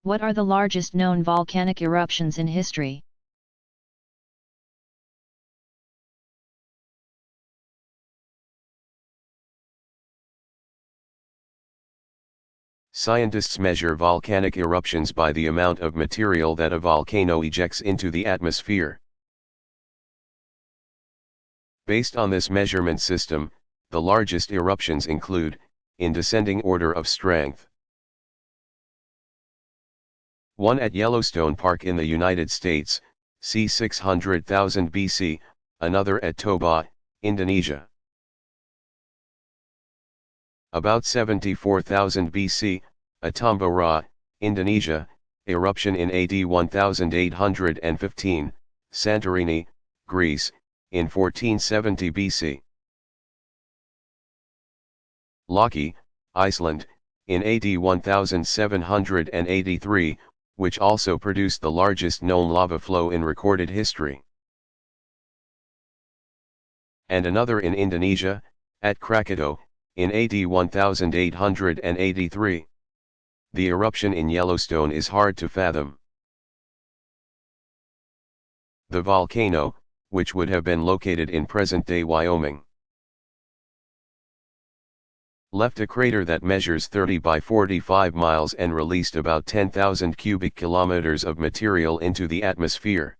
What are the largest known volcanic eruptions in history? Scientists measure volcanic eruptions by the amount of material that a volcano ejects into the atmosphere. Based on this measurement system, the largest eruptions include, in descending order of strength: 1 at Yellowstone Park in the United States, c. 600,000 BC, another at Toba, Indonesia. About 74,000 BC, Atambara, Indonesia, eruption in AD 1815, Santorini, Greece, in 1470 BC. Loki, Iceland, in AD 1783, which also produced the largest known lava flow in recorded history. And another in Indonesia, at Krakatau, in AD 1883. The eruption in Yellowstone is hard to fathom. The volcano, which would have been located in present-day Wyoming, left a crater that measures 30 by 45 miles and released about 10,000 cubic kilometers of material into the atmosphere.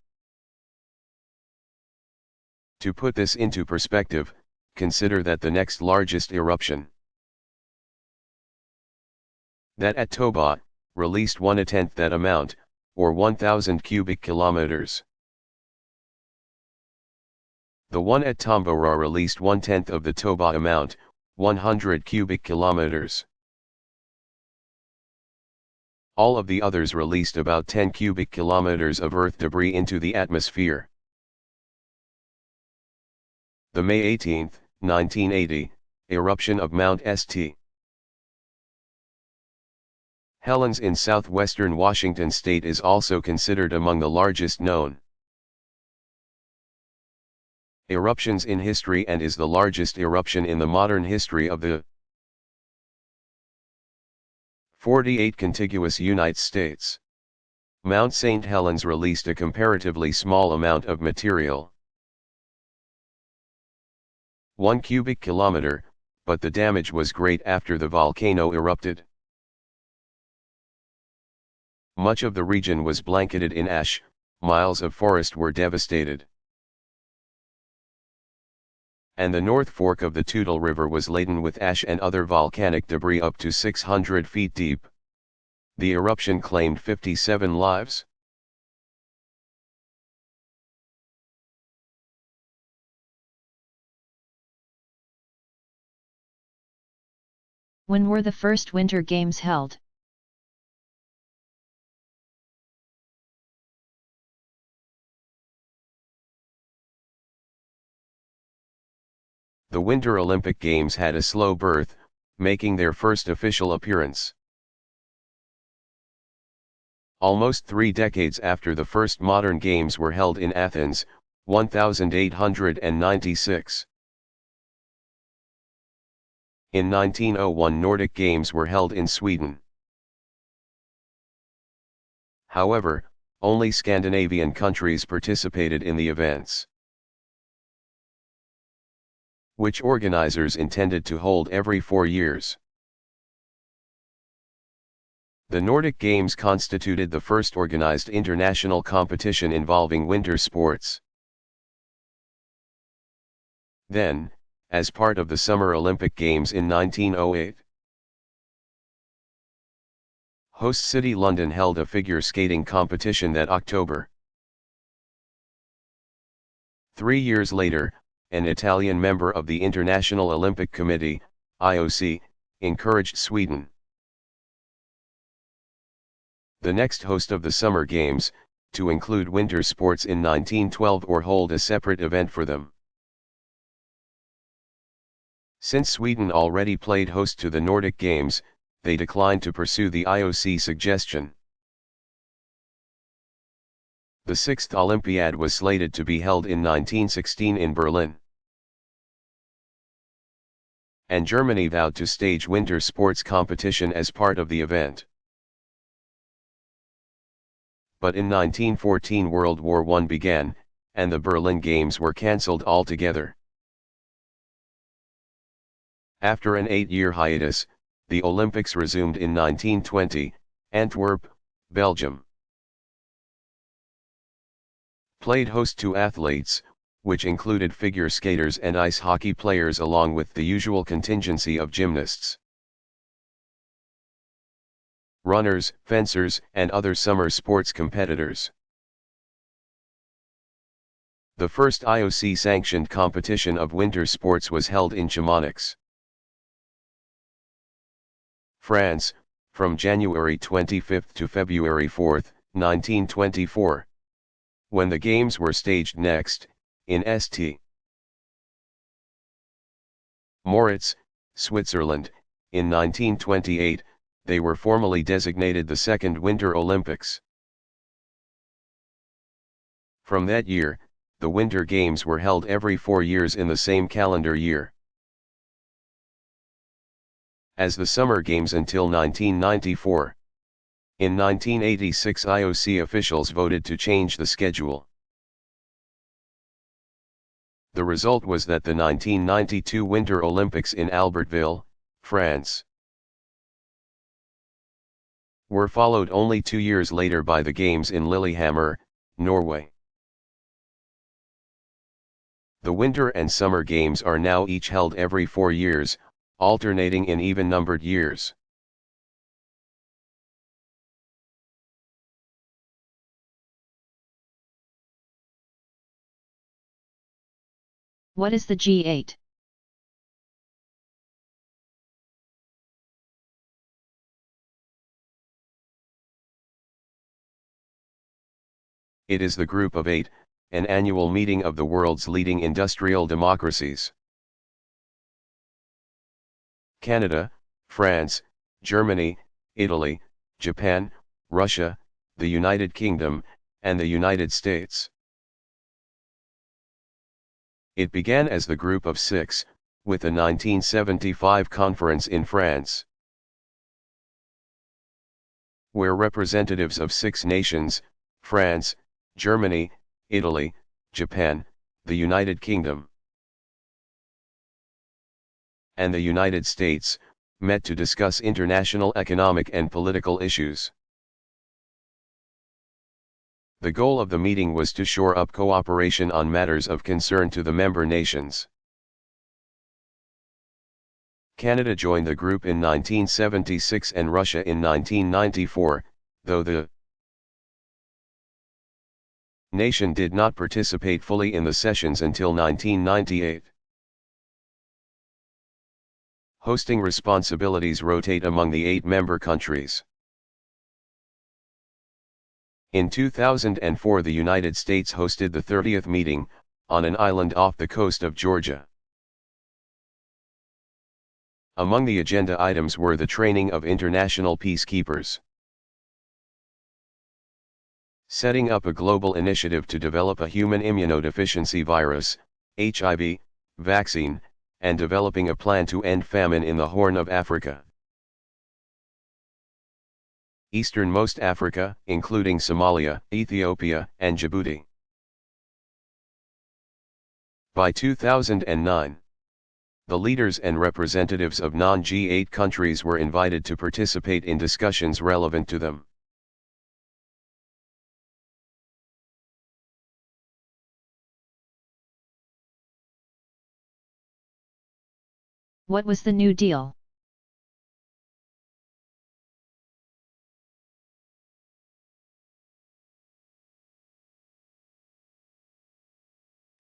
To put this into perspective, consider that the next largest eruption, that at Toba, released 1/10 that amount, or 1,000 cubic kilometers. The one at Tambora released 1/10 of the Toba amount, 100 cubic kilometers. All of the others released about 10 cubic kilometers of earth debris into the atmosphere. The May 18, 1980, eruption of Mount St. Helens in southwestern Washington state is also considered among the largest known eruptions in history and is the largest eruption in the modern history of the 48 contiguous United States. Mount St. Helens released a comparatively small amount of material, 1 cubic kilometer, but the damage was great after the volcano erupted. Much of the region was blanketed in ash, miles of forest were devastated, and the North Fork of the Toutle River was laden with ash and other volcanic debris up to 600 feet deep. The eruption claimed 57 lives. When were the first Winter Games held? The Winter Olympic Games had a slow birth, making their first official appearance almost 3 decades after the first modern games were held in Athens, 1896. In 1901 Nordic Games were held in Sweden. However, only Scandinavian countries participated in the events, which organizers intended to hold every 4 years. The Nordic Games constituted the first organized international competition involving winter sports. Then, as part of the Summer Olympic Games in 1908, host city London held a figure skating competition that October. 3 years later, an Italian member of the International Olympic Committee, IOC, encouraged Sweden, the next host of the Summer Games, to include winter sports in 1912 or hold a separate event for them. Since Sweden already played host to the Nordic Games, they declined to pursue the IOC suggestion. The 6th Olympiad was slated to be held in 1916 in Berlin, and Germany vowed to stage winter sports competition as part of the event. but in 1914 World War I began, and the Berlin Games were cancelled altogether. After an 8-year hiatus, the Olympics resumed in 1920, Antwerp, Belgium. Played host to athletes, which included figure skaters and ice hockey players along with the usual contingency of gymnasts, runners, fencers, and other summer sports competitors. The first IOC-sanctioned competition of winter sports was held in Chamonix, France, from January 25 to February 4, 1924. When the games were staged next, in St. Moritz, Switzerland, in 1928, they were formally designated the Second Winter Olympics. From that year, the Winter Games were held every 4 years in the same calendar year, as the Summer Games until 1994. In 1986 IOC officials voted to change the schedule. The result was that the 1992 Winter Olympics in Albertville, France, were followed only 2 years later by the Games in Lillehammer, Norway. The Winter and Summer Games are now each held every 4 years, alternating in even-numbered years. What is the G8? It is the Group of Eight, an annual meeting of the world's leading industrial democracies. Canada, France, Germany, Italy, Japan, Russia, the United Kingdom, and the United States. It began as the Group of Six, with the 1975 conference in France, where representatives of 6 nations, France, Germany, Italy, Japan, the United Kingdom, and the United States, met to discuss international economic and political issues. The goal of the meeting was to shore up cooperation on matters of concern to the member nations. Canada joined the group in 1976 and Russia in 1994, though the nation did not participate fully in the sessions until 1998. Hosting responsibilities rotate among the 8 member countries. In 2004 the United States hosted the 30th meeting, on an island off the coast of Georgia. Among the agenda items were the training of international peacekeepers, setting up a global initiative to develop a human immunodeficiency virus, HIV, vaccine, and developing a plan to end famine in the Horn of Africa, easternmost Africa, including Somalia, Ethiopia, and Djibouti. By 2009, the leaders and representatives of non-G8 countries were invited to participate in discussions relevant to them. What was the New Deal?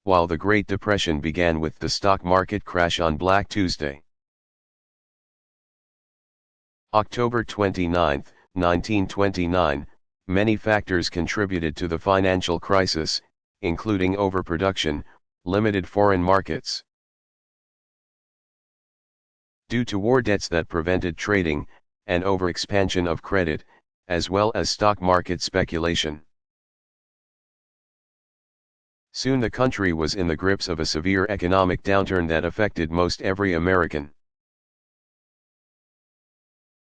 While the Great Depression began with the stock market crash on Black Tuesday, October 29, 1929, many factors contributed to the financial crisis, including overproduction, limited foreign markets due to war debts that prevented trading, and overexpansion of credit, as well as stock market speculation. Soon the country was in the grips of a severe economic downturn that affected most every American.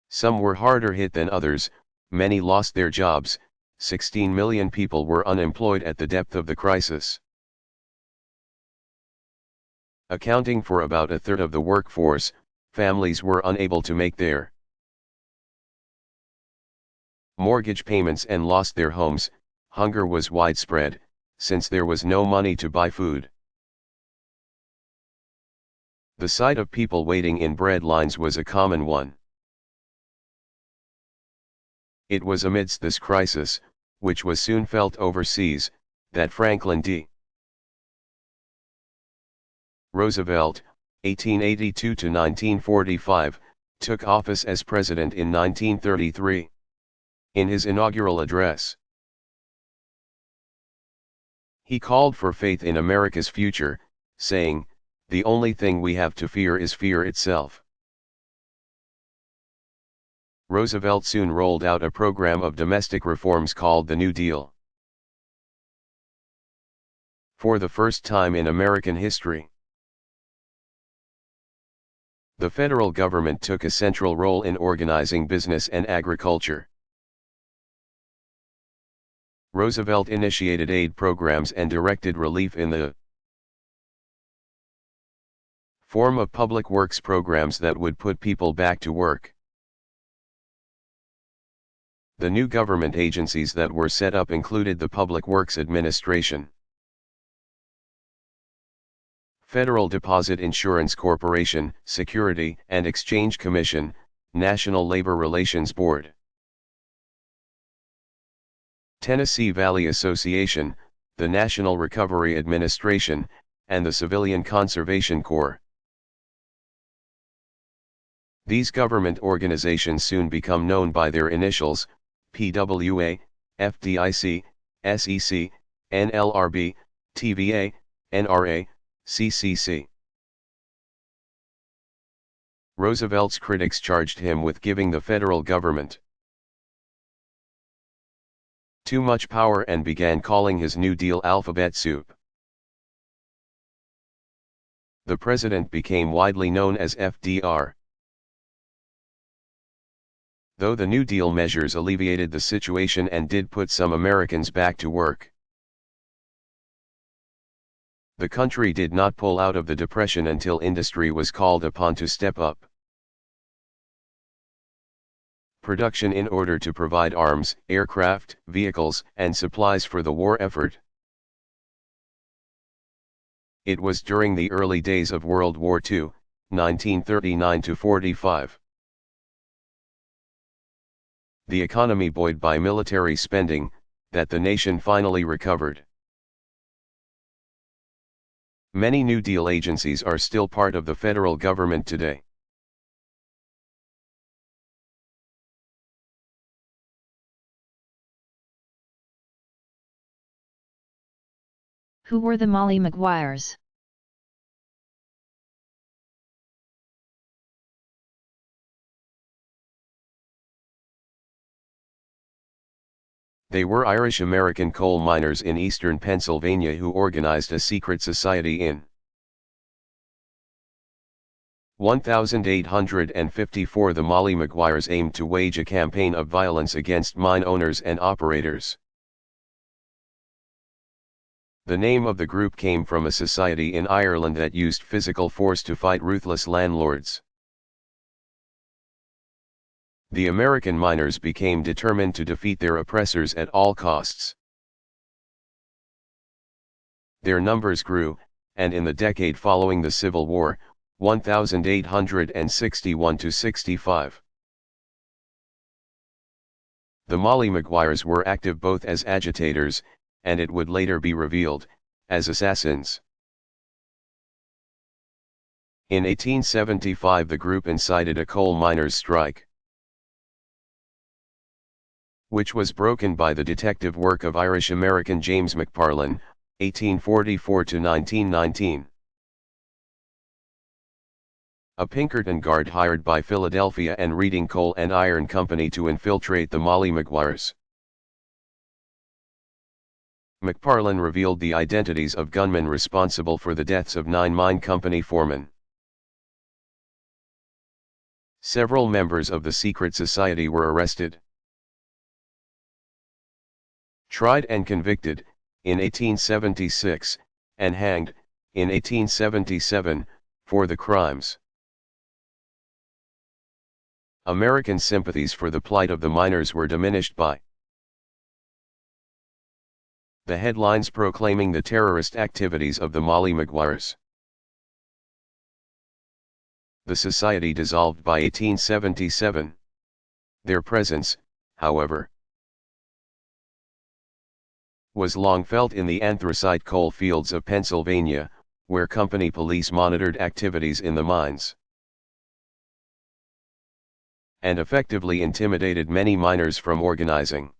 Some were harder hit than others, many lost their jobs, 16 million people were unemployed at the depth of the crisis. Accounting for about a third of the workforce, families were unable to make their mortgage payments and lost their homes. Hunger was widespread, since there was no money to buy food. The sight of people waiting in bread lines was a common one. It was amidst this crisis, which was soon felt overseas, that Franklin D. Roosevelt, 1882 to 1945, took office as president in 1933. In his inaugural address, he called for faith in America's future, saying, "The only thing we have to fear is fear itself." Roosevelt soon rolled out a program of domestic reforms called the New Deal. For the first time in American history, the federal government took a central role in organizing business and agriculture. Roosevelt initiated aid programs and directed relief in the form of public works programs that would put people back to work. The new government agencies that were set up included the Public Works Administration, Federal Deposit Insurance Corporation, Security and Exchange Commission, National Labor Relations Board, Tennessee Valley Association, the National Recovery Administration, and the Civilian Conservation Corps. These government organizations soon become known by their initials: PWA, FDIC, SEC, NLRB, TVA, NRA, CCC. Roosevelt's critics charged him with giving the federal government too much power and began calling his New Deal alphabet soup. The president became widely known as FDR. Though the New Deal measures alleviated the situation and did put some Americans back to work, the country did not pull out of the Depression until industry was called upon to step up production in order to provide arms, aircraft, vehicles, and supplies for the war effort. It was during the early days of World War II, 1939 to 45. The economy buoyed by military spending, that the nation finally recovered. Many New Deal agencies are still part of the federal government today. Who were the Molly Maguires? They were Irish-American coal miners in eastern Pennsylvania who organized a secret society in 1854. The Molly Maguires aimed to wage a campaign of violence against mine owners and operators. The name of the group came from a society in Ireland that used physical force to fight ruthless landlords. The American miners became determined to defeat their oppressors at all costs. Their numbers grew, and in the decade following the Civil War, 1861 to 65, the Molly Maguires were active both as agitators, and it would later be revealed, as assassins. In 1875 the group incited a coal miners' strike, which was broken by the detective work of Irish-American James McParland, 1844 to 1919. A Pinkerton guard hired by Philadelphia and Reading Coal and Iron Company to infiltrate the Molly Maguires. McParland revealed the identities of gunmen responsible for the deaths of 9 mine company foremen. Several members of the secret society were arrested. tried and convicted, in 1876, and hanged, in 1877, for the crimes. American sympathies for the plight of the miners were diminished by the headlines proclaiming the terrorist activities of the Molly Maguires. The society dissolved by 1877. Their presence, however, was long felt in the anthracite coal fields of Pennsylvania, where company police monitored activities in the mines and effectively intimidated many miners from organizing.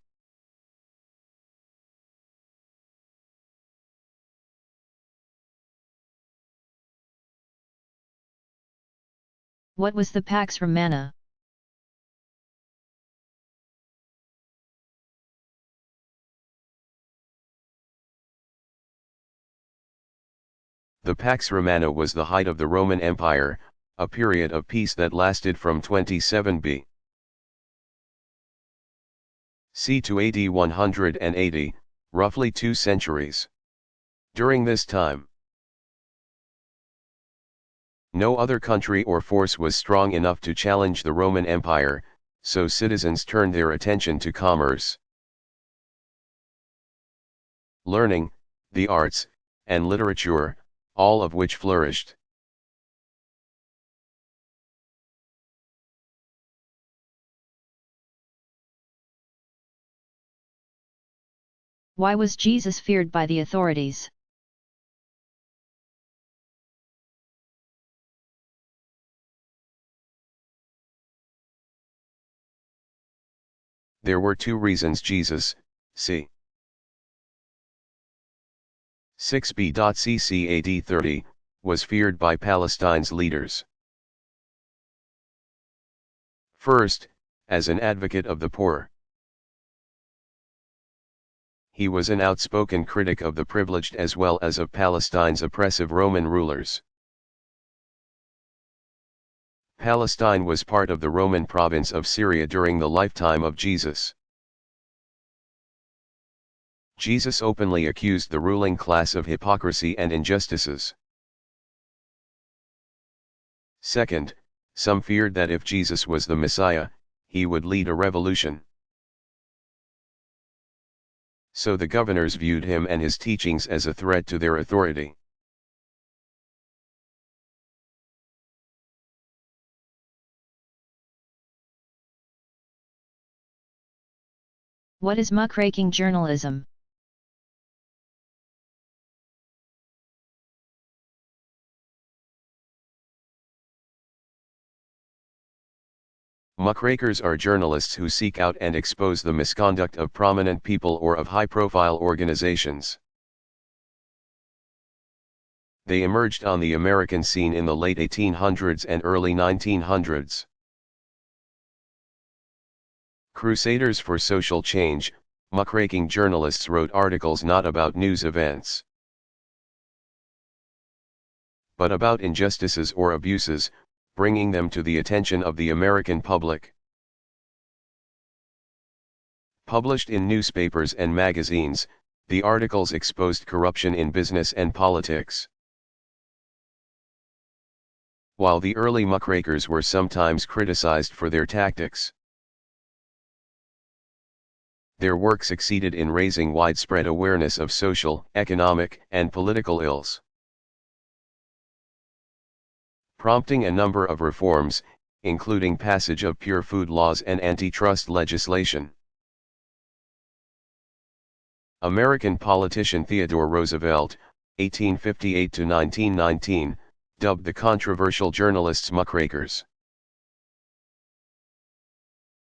What was the Pax Romana? The Pax Romana was the height of the Roman Empire, a period of peace that lasted from 27 B.C. to AD 180, roughly 2 centuries. During this time, no other country or force was strong enough to challenge the Roman Empire, so citizens turned their attention to commerce, learning, the arts, and literature, all of which flourished. Why was Jesus feared by the authorities? There were 2 reasons Jesus, c. 6 B.C. AD 30, was feared by Palestine's leaders. First, as an advocate of the poor. He was an outspoken critic of the privileged as well as of Palestine's oppressive Roman rulers. Palestine was part of the Roman province of Syria during the lifetime of Jesus. Jesus openly accused the ruling class of hypocrisy and injustices. Second, some feared that if Jesus was the Messiah, he would lead a revolution. So the governors viewed him and his teachings as a threat to their authority. What is muckraking journalism? Muckrakers are journalists who seek out and expose the misconduct of prominent people or of high-profile organizations. They emerged on the American scene in the late 1800s and early 1900s. Crusaders for social change, muckraking journalists wrote articles not about news events, but about injustices or abuses, bringing them to the attention of the American public. Published in newspapers and magazines, the articles exposed corruption in business and politics. While the early muckrakers were sometimes criticized for their tactics, their work succeeded in raising widespread awareness of social, economic, and political ills, prompting a number of reforms, including passage of pure food laws and antitrust legislation. American politician Theodore Roosevelt, 1858 to 1919, dubbed the controversial journalists muckrakers,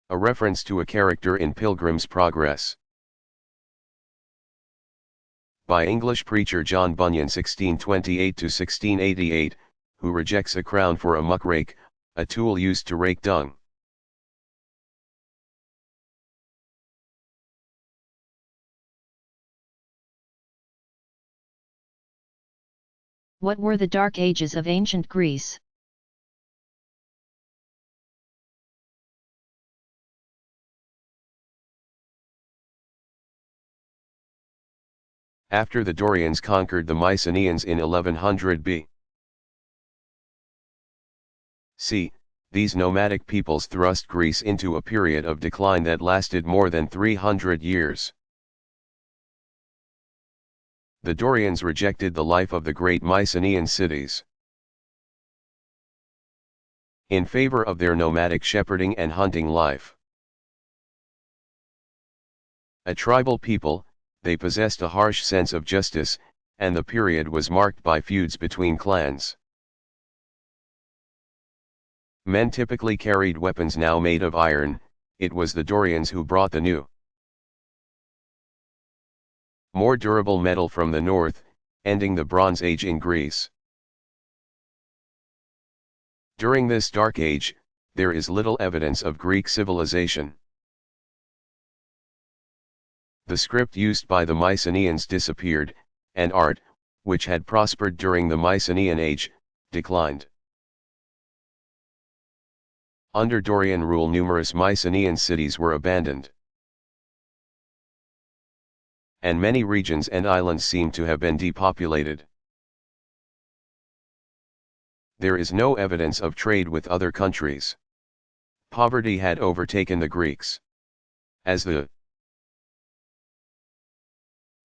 a reference to a character in Pilgrim's Progress. By English preacher John Bunyan 1628 to 1688, who rejects a crown for a muckrake, a tool used to rake dung. What were the Dark Ages of ancient Greece? after the Dorians conquered the Mycenaeans in 1100 B.C., these nomadic peoples thrust Greece into a period of decline that lasted more than 300 years. The Dorians rejected the life of the great Mycenaean cities in favor of their nomadic shepherding and hunting life. A tribal people, they possessed a harsh sense of justice, and the period was marked by feuds between clans. Men typically carried weapons now made of iron. It was the Dorians who brought the new, more durable metal from the north, ending the Bronze Age in Greece. During this Dark Age, there is little evidence of Greek civilization. The script used by the Mycenaeans disappeared, and art, which had prospered during the Mycenaean Age, declined. Under Dorian rule, numerous Mycenaean cities were abandoned, and many regions and islands seem to have been depopulated. There is no evidence of trade with other countries. Poverty had overtaken the Greeks. As the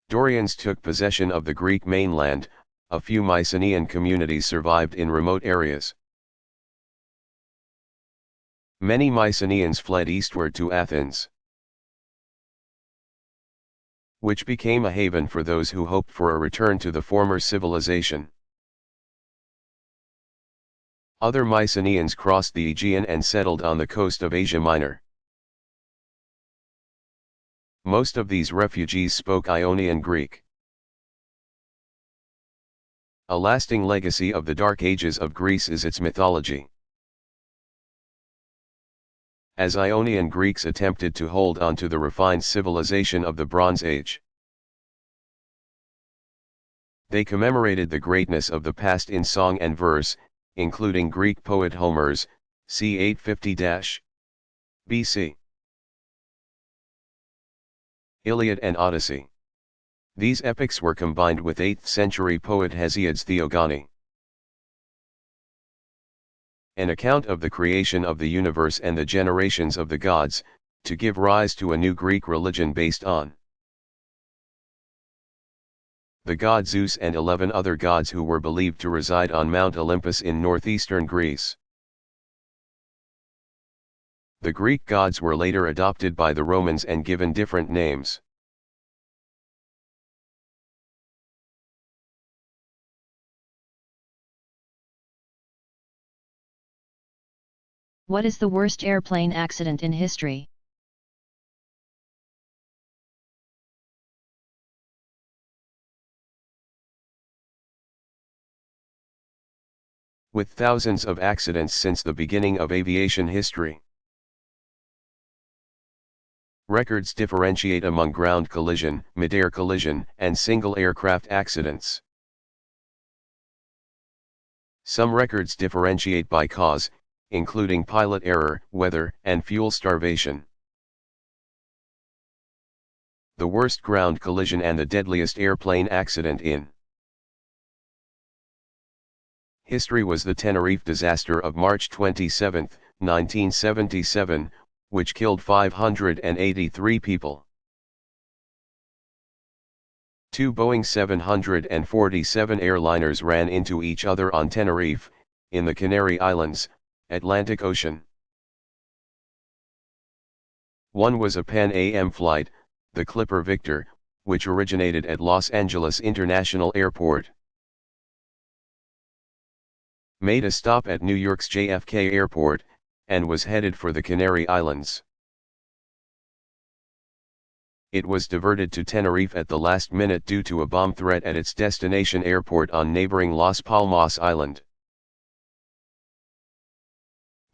Dorians took possession of the Greek mainland, a few Mycenaean communities survived in remote areas. Many Mycenaeans fled eastward to Athens, which became a haven for those who hoped for a return to the former civilization. Other Mycenaeans crossed the Aegean and settled on the coast of Asia Minor. Most of these refugees spoke Ionian Greek. A lasting legacy of the Dark Ages of Greece is its mythology. As Ionian Greeks attempted to hold on to the refined civilization of the Bronze Age, they commemorated the greatness of the past in song and verse, including Greek poet Homer's, c. 850-BC, Iliad and Odyssey. These epics were combined with 8th-century poet Hesiod's Theogony, an account of the creation of the universe and the generations of the gods, to give rise to a new Greek religion based on the god Zeus and 11 other gods who were believed to reside on Mount Olympus in northeastern Greece. The Greek gods were later adopted by the Romans and given different names. What is the worst airplane accident in history? With thousands of accidents since the beginning of aviation history, records differentiate among ground collision, mid-air collision, and single aircraft accidents. Some records differentiate by cause, including pilot error, weather, and fuel starvation. The worst ground collision and the deadliest airplane accident in history was the Tenerife disaster of March 27, 1977, which killed 583 people. Two Boeing 747 airliners ran into each other on Tenerife, in the Canary Islands, Atlantic Ocean. One was a Pan Am flight, the Clipper Victor, which originated at Los Angeles International Airport, made a stop at New York's JFK Airport, and was headed for the Canary Islands. It was diverted to Tenerife at the last minute due to a bomb threat at its destination airport on neighboring Las Palmas Island.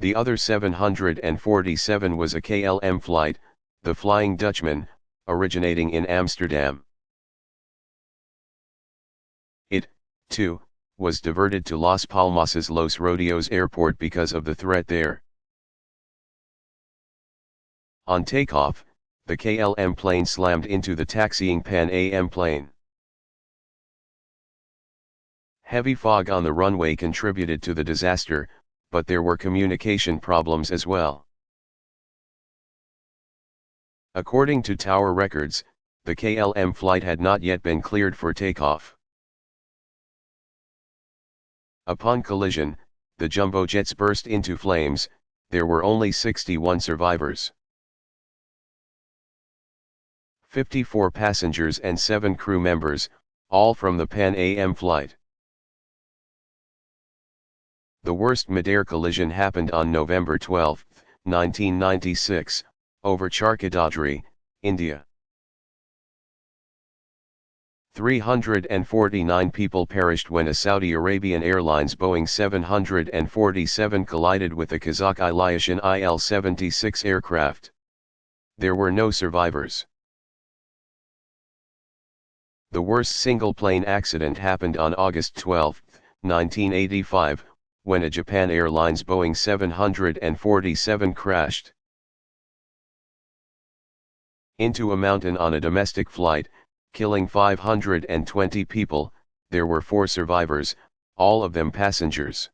The other 747 was a KLM flight, the Flying Dutchman, originating in Amsterdam. It, too, was diverted to Las Palmas's Los Rodeos Airport because of the threat there. On takeoff, the KLM plane slammed into the taxiing Pan Am plane. Heavy fog on the runway contributed to the disaster, but there were communication problems as well. According to tower records, the KLM flight had not yet been cleared for takeoff. Upon collision, the jumbo jets burst into flames. There were only 61 survivors. 54 passengers and 7 crew members, all from the Pan Am flight. The worst mid-air collision happened on November 12, 1996, over Charkadadri, India. 349 people perished when a Saudi Arabian Airlines Boeing 747 collided with a Kazakh Ilyushin Il-76 aircraft. There were no survivors. The worst single-plane accident happened on August 12, 1985, when a Japan Airlines Boeing 747 crashed into a mountain on a domestic flight, killing 520 people. There were 4 survivors, all of them passengers.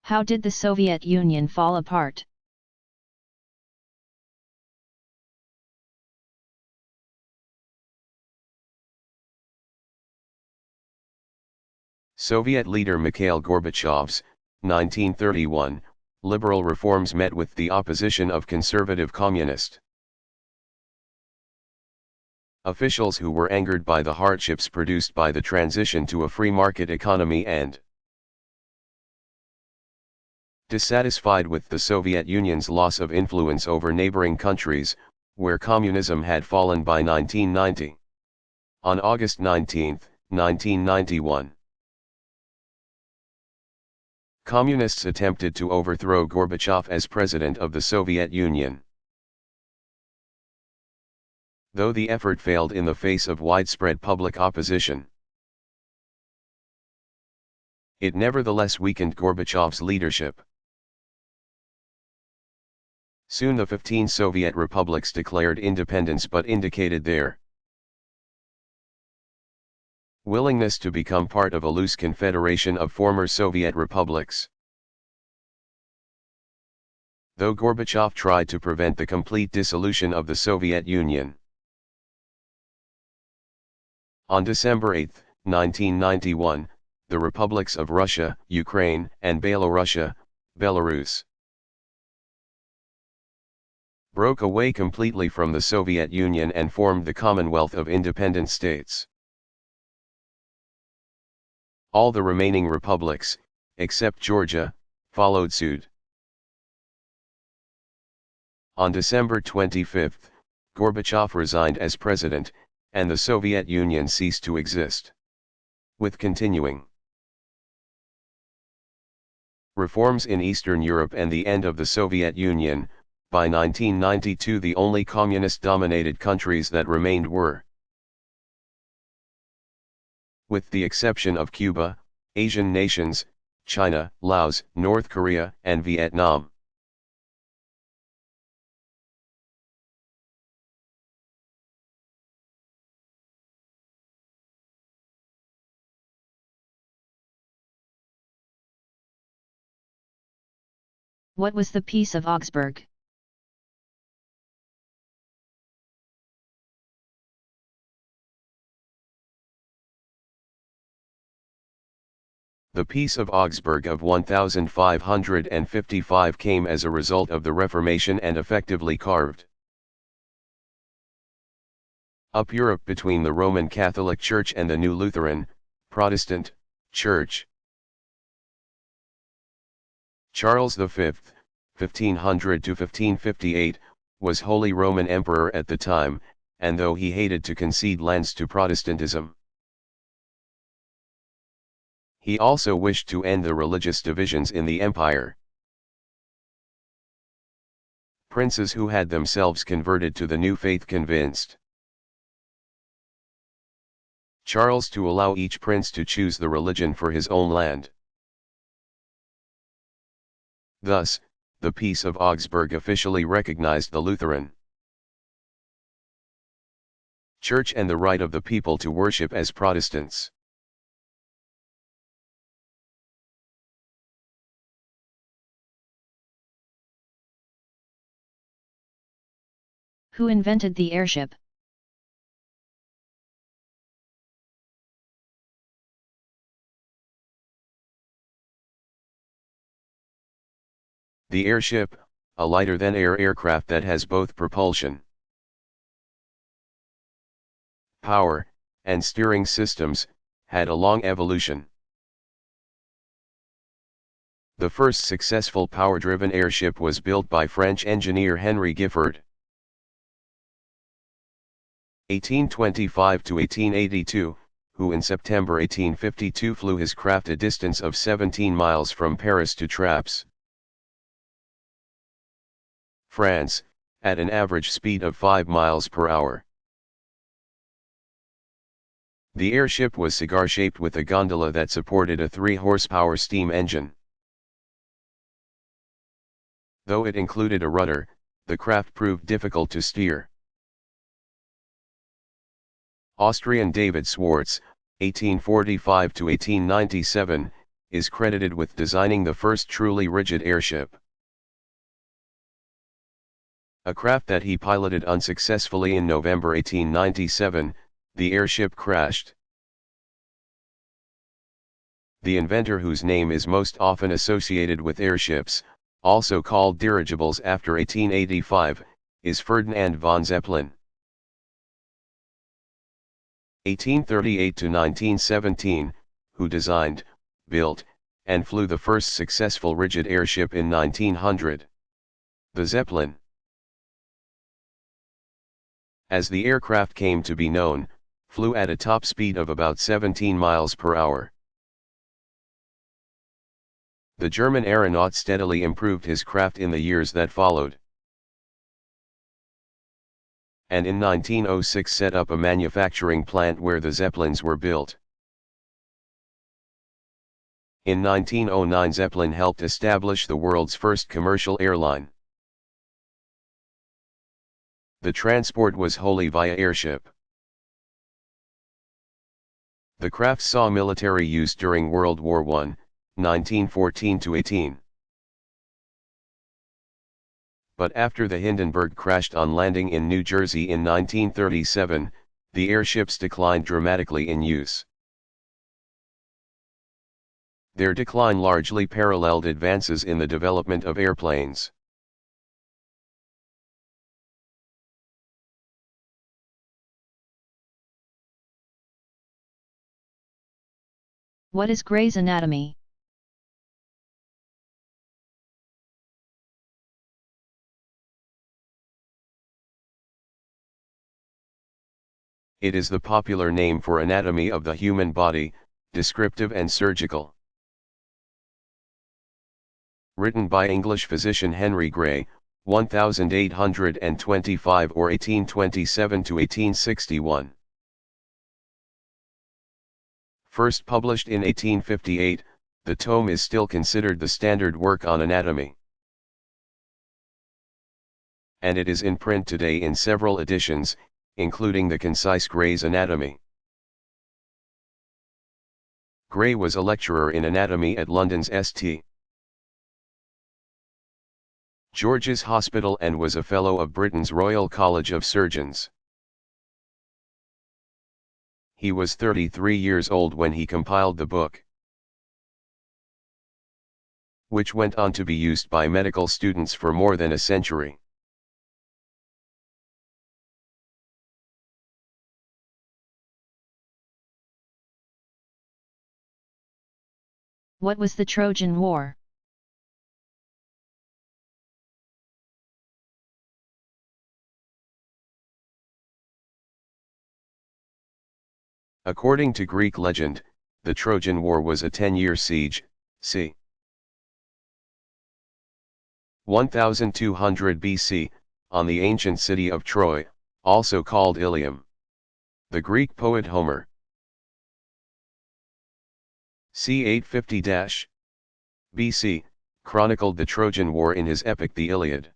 How did the Soviet Union fall apart? Soviet leader Mikhail Gorbachev's 1931 liberal reforms met with the opposition of conservative communist officials who were angered by the hardships produced by the transition to a free market economy and dissatisfied with the Soviet Union's loss of influence over neighboring countries, where communism had fallen by 1990. On August 19, 1991, Communists attempted to overthrow Gorbachev as president of the Soviet Union. Though the effort failed in the face of widespread public opposition, it nevertheless weakened Gorbachev's leadership. Soon the 15 Soviet republics declared independence but indicated their willingness to become part of a loose confederation of former Soviet republics. Though Gorbachev tried to prevent the complete dissolution of the Soviet Union. On December 8, 1991, the republics of Russia, Ukraine, and Belarus broke away completely from the Soviet Union and formed the Commonwealth of Independent States. All the remaining republics, except Georgia, followed suit. On December 25, Gorbachev resigned as president, and the Soviet Union ceased to exist. With continuing reforms in Eastern Europe and the end of the Soviet Union, by 1992 the only communist-dominated countries that remained were, with the exception of Cuba, Asian nations, China, Laos, North Korea, and Vietnam. What was the Peace of Augsburg? The Peace of Augsburg of 1555 came as a result of the Reformation and effectively carved up Europe between the Roman Catholic Church and the new Lutheran, Protestant, Church. Charles V, 1500 to 1558, was Holy Roman Emperor at the time, and though he hated to concede lands to Protestantism, he also wished to end the religious divisions in the empire. Princes who had themselves converted to the new faith convinced Charles to allow each prince to choose the religion for his own land. Thus, the Peace of Augsburg officially recognized the Lutheran Church and the right of the people to worship as Protestants. Who invented the airship? The airship, a lighter-than-air aircraft that has both propulsion power, and steering systems, had a long evolution. The first successful power-driven airship was built by French engineer Henry Giffard. 1825 to 1882, who in September 1852 flew his craft a distance of 17 miles from Paris to Trappes, France, at an average speed of 5 miles per hour. The airship was cigar-shaped with a gondola that supported a 3-horsepower steam engine. Though it included a rudder, the craft proved difficult to steer. Austrian David Schwartz, 1845 to 1897, is credited with designing the first truly rigid airship. A craft that he piloted unsuccessfully in November 1897, the airship crashed. The inventor whose name is most often associated with airships, also called dirigibles after 1885, is Ferdinand von Zeppelin. 1838 to 1917, who designed, built, and flew the first successful rigid airship in 1900. The Zeppelin. As the aircraft came to be known, flew at a top speed of about 17 miles per hour. The German aeronaut steadily improved his craft in the years that followed, and in 1906 set up a manufacturing plant where the Zeppelins were built. In 1909 Zeppelin helped establish the world's first commercial airline. The transport was wholly via airship. The craft saw military use during World War I, 1914 to 18. But after the Hindenburg crashed on landing in New Jersey in 1937, the airships declined dramatically in use. Their decline largely paralleled advances in the development of airplanes. What is Gray's anatomy? It is the popular name for anatomy of the human body, descriptive and surgical. Written by English physician Henry Gray, 1825 or 1827 to 1861. First published in 1858, the tome is still considered the standard work on anatomy. And it is in print today in several editions, including the concise Gray's Anatomy. Gray was a lecturer in anatomy at London's St. George's Hospital and was a Fellow of Britain's Royal College of Surgeons. He was 33 years old when he compiled the book, which went on to be used by medical students for more than a century. What was the Trojan War? According to Greek legend, the Trojan War was a 10-year siege, c. 1200 BC, on the ancient city of Troy, also called Ilium. The Greek poet Homer, c. 850 BC, chronicled the Trojan War in his epic The Iliad.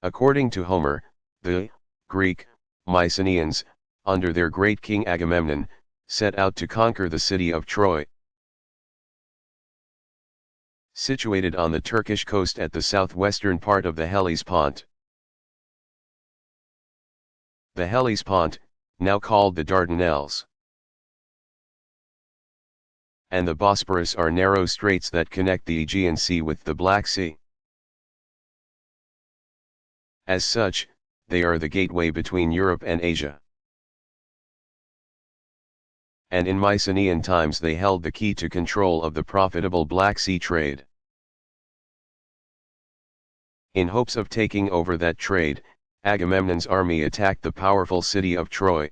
According to Homer, the Greek Mycenaeans, under their great king Agamemnon, set out to conquer the city of Troy. Situated on the Turkish coast at the southwestern part of the Hellespont. The Hellespont, now called the Dardanelles, and the Bosporus are narrow straits that connect the Aegean Sea with the Black Sea. As such, they are the gateway between Europe and Asia. And in Mycenaean times they held the key to control of the profitable Black Sea trade. In hopes of taking over that trade, Agamemnon's army attacked the powerful city of Troy,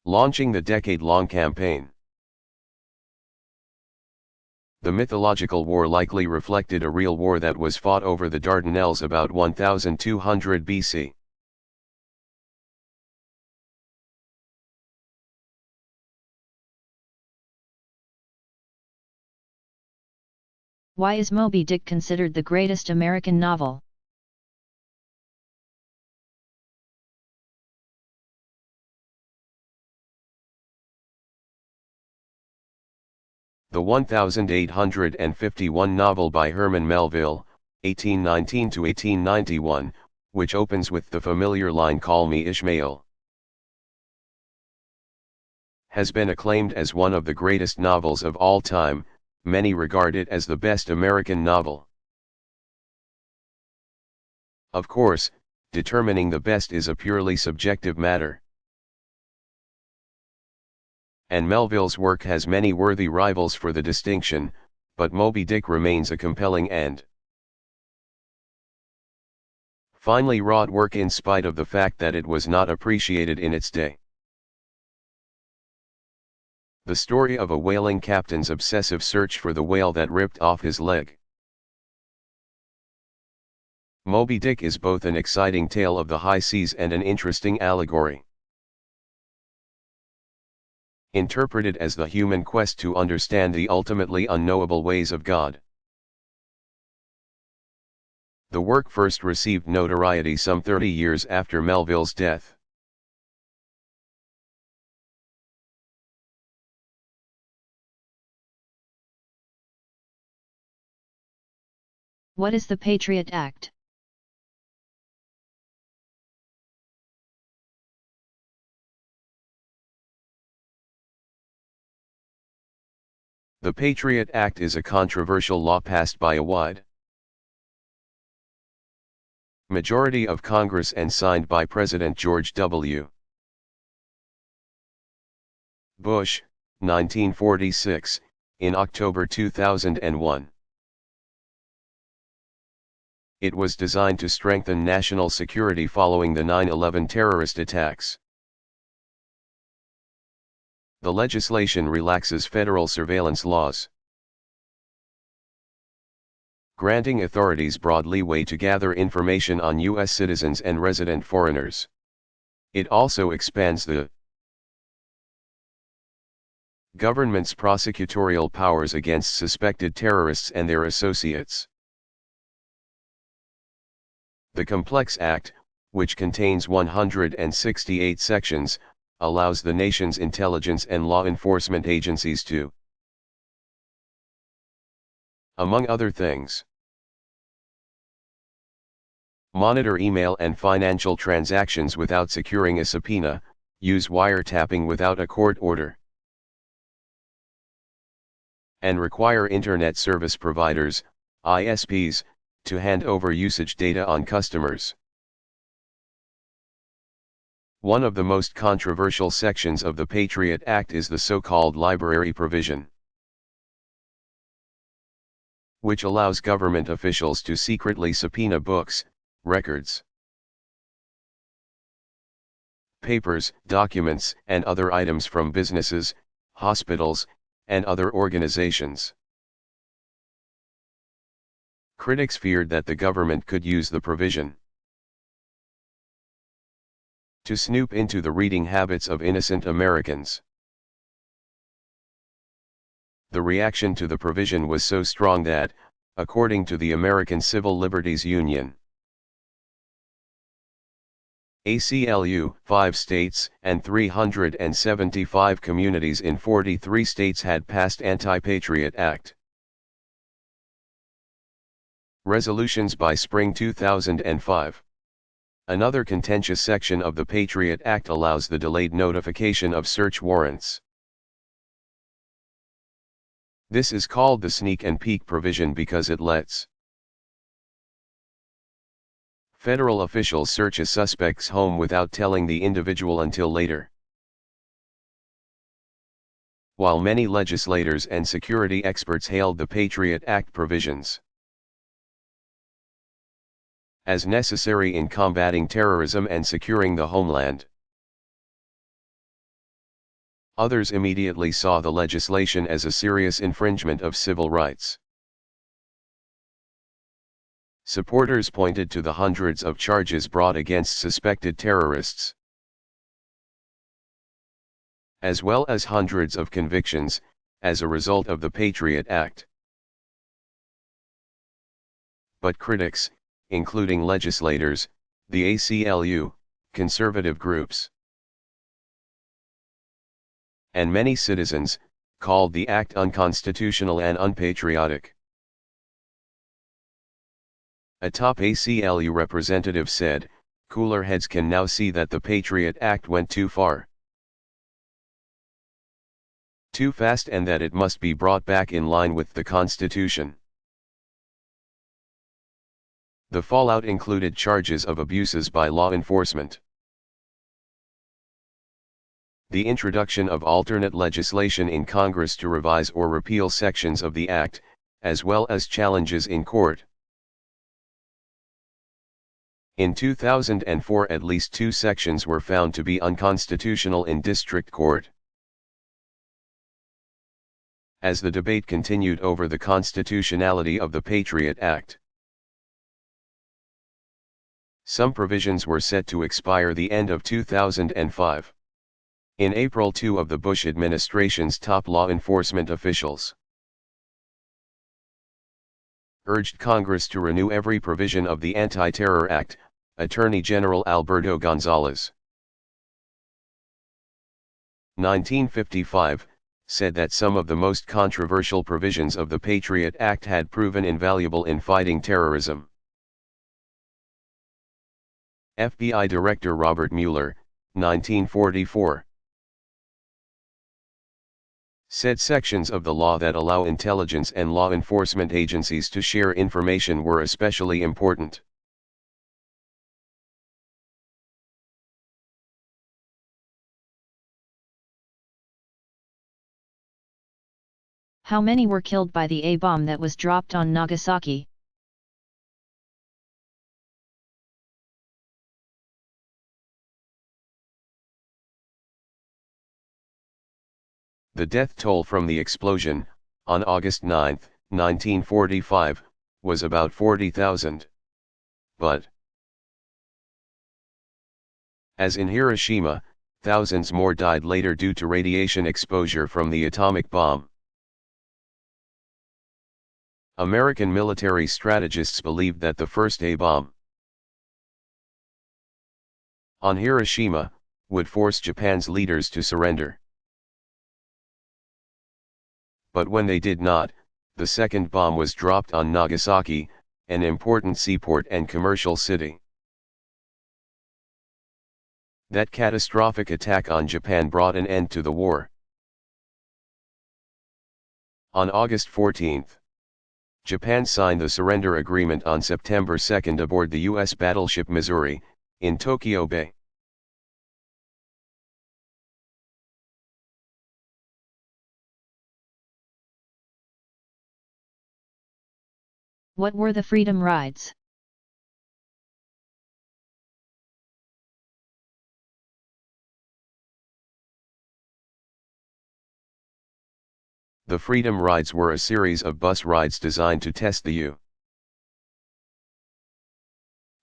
launching the decade-long campaign. The mythological war likely reflected a real war that was fought over the Dardanelles about 1200 BC. Why is Moby Dick considered the greatest American novel? The 1851 novel by Herman Melville, 1819–1891, which opens with the familiar line "Call me Ishmael," has been acclaimed as one of the greatest novels of all time. Many regard it as the best American novel. Of course, determining the best is a purely subjective matter. And Melville's work has many worthy rivals for the distinction, but Moby Dick remains a compelling and finely wrought work in spite of the fact that it was not appreciated in its day. The story of a whaling captain's obsessive search for the whale that ripped off his leg. Moby Dick is both an exciting tale of the high seas and an interesting allegory. Interpreted as the human quest to understand the ultimately unknowable ways of God. The work first received notoriety some 30 years after Melville's death. What is the Patriot Act? The Patriot Act is a controversial law passed by a wide majority of Congress and signed by President George W. Bush, 1946, in October 2001. It was designed to strengthen national security following the 9/11 terrorist attacks. The legislation relaxes federal surveillance laws, granting authorities broad leeway to gather information on U.S. citizens and resident foreigners. It also expands the government's prosecutorial powers against suspected terrorists and their associates. The complex act, which contains 168 sections, allows the nation's intelligence and law enforcement agencies to, among other things, monitor email and financial transactions without securing a subpoena, use wiretapping without a court order, and require Internet service providers, ISPs, to hand over usage data on customers. One of the most controversial sections of the Patriot Act is the so-called library provision, which allows government officials to secretly subpoena books, records, papers, documents, and other items from businesses, hospitals, and other organizations. Critics feared that the government could use the provision to snoop into the reading habits of innocent Americans. the reaction to the provision was so strong that, according to the American Civil Liberties Union, ACLU, 5 states and 375 communities in 43 states had passed Anti-Patriot Act resolutions by spring 2005. Another contentious section of the Patriot Act allows the delayed notification of search warrants. This is called the sneak and peek provision because it lets federal officials search a suspect's home without telling the individual until later. While many legislators and security experts hailed the Patriot Act provisions as necessary in combating terrorism and securing the homeland, others immediately saw the legislation as a serious infringement of civil rights. Supporters pointed to the hundreds of charges brought against suspected terrorists, as well as hundreds of convictions, as a result of the Patriot Act. But critics, including legislators, the ACLU, conservative groups, and many citizens, called the act unconstitutional and unpatriotic. A top ACLU representative said, "Cooler heads can now see that the Patriot Act went too far, too fast, and that it must be brought back in line with the Constitution." The fallout included charges of abuses by law enforcement, the introduction of alternate legislation in Congress to revise or repeal sections of the Act, as well as challenges in court. In 2004, at least 2 sections were found to be unconstitutional in district court. As the debate continued over the constitutionality of the Patriot Act, some provisions were set to expire the end of 2005. In April, 2 of the Bush administration's top law enforcement officials urged Congress to renew every provision of the Anti-Terror Act, Attorney General Alberto Gonzales, 1955, said that some of the most controversial provisions of the Patriot Act had proven invaluable in fighting terrorism. FBI Director Robert Mueller, 1944, said sections of the law that allow intelligence and law enforcement agencies to share information were especially important. How many were killed by the A-bomb that was dropped on Nagasaki? The death toll from the explosion, on August 9, 1945, was about 40,000. But, as in Hiroshima, thousands more died later due to radiation exposure from the atomic bomb. American military strategists believed that the first A-bomb on Hiroshima would force Japan's leaders to surrender. But when they did not, the second bomb was dropped on Nagasaki, an important seaport and commercial city. That catastrophic attack on Japan brought an end to the war. On August 14, Japan signed the surrender agreement on September 2 aboard the U.S. battleship Missouri, in Tokyo Bay. What were the Freedom Rides? The Freedom Rides were a series of bus rides designed to test the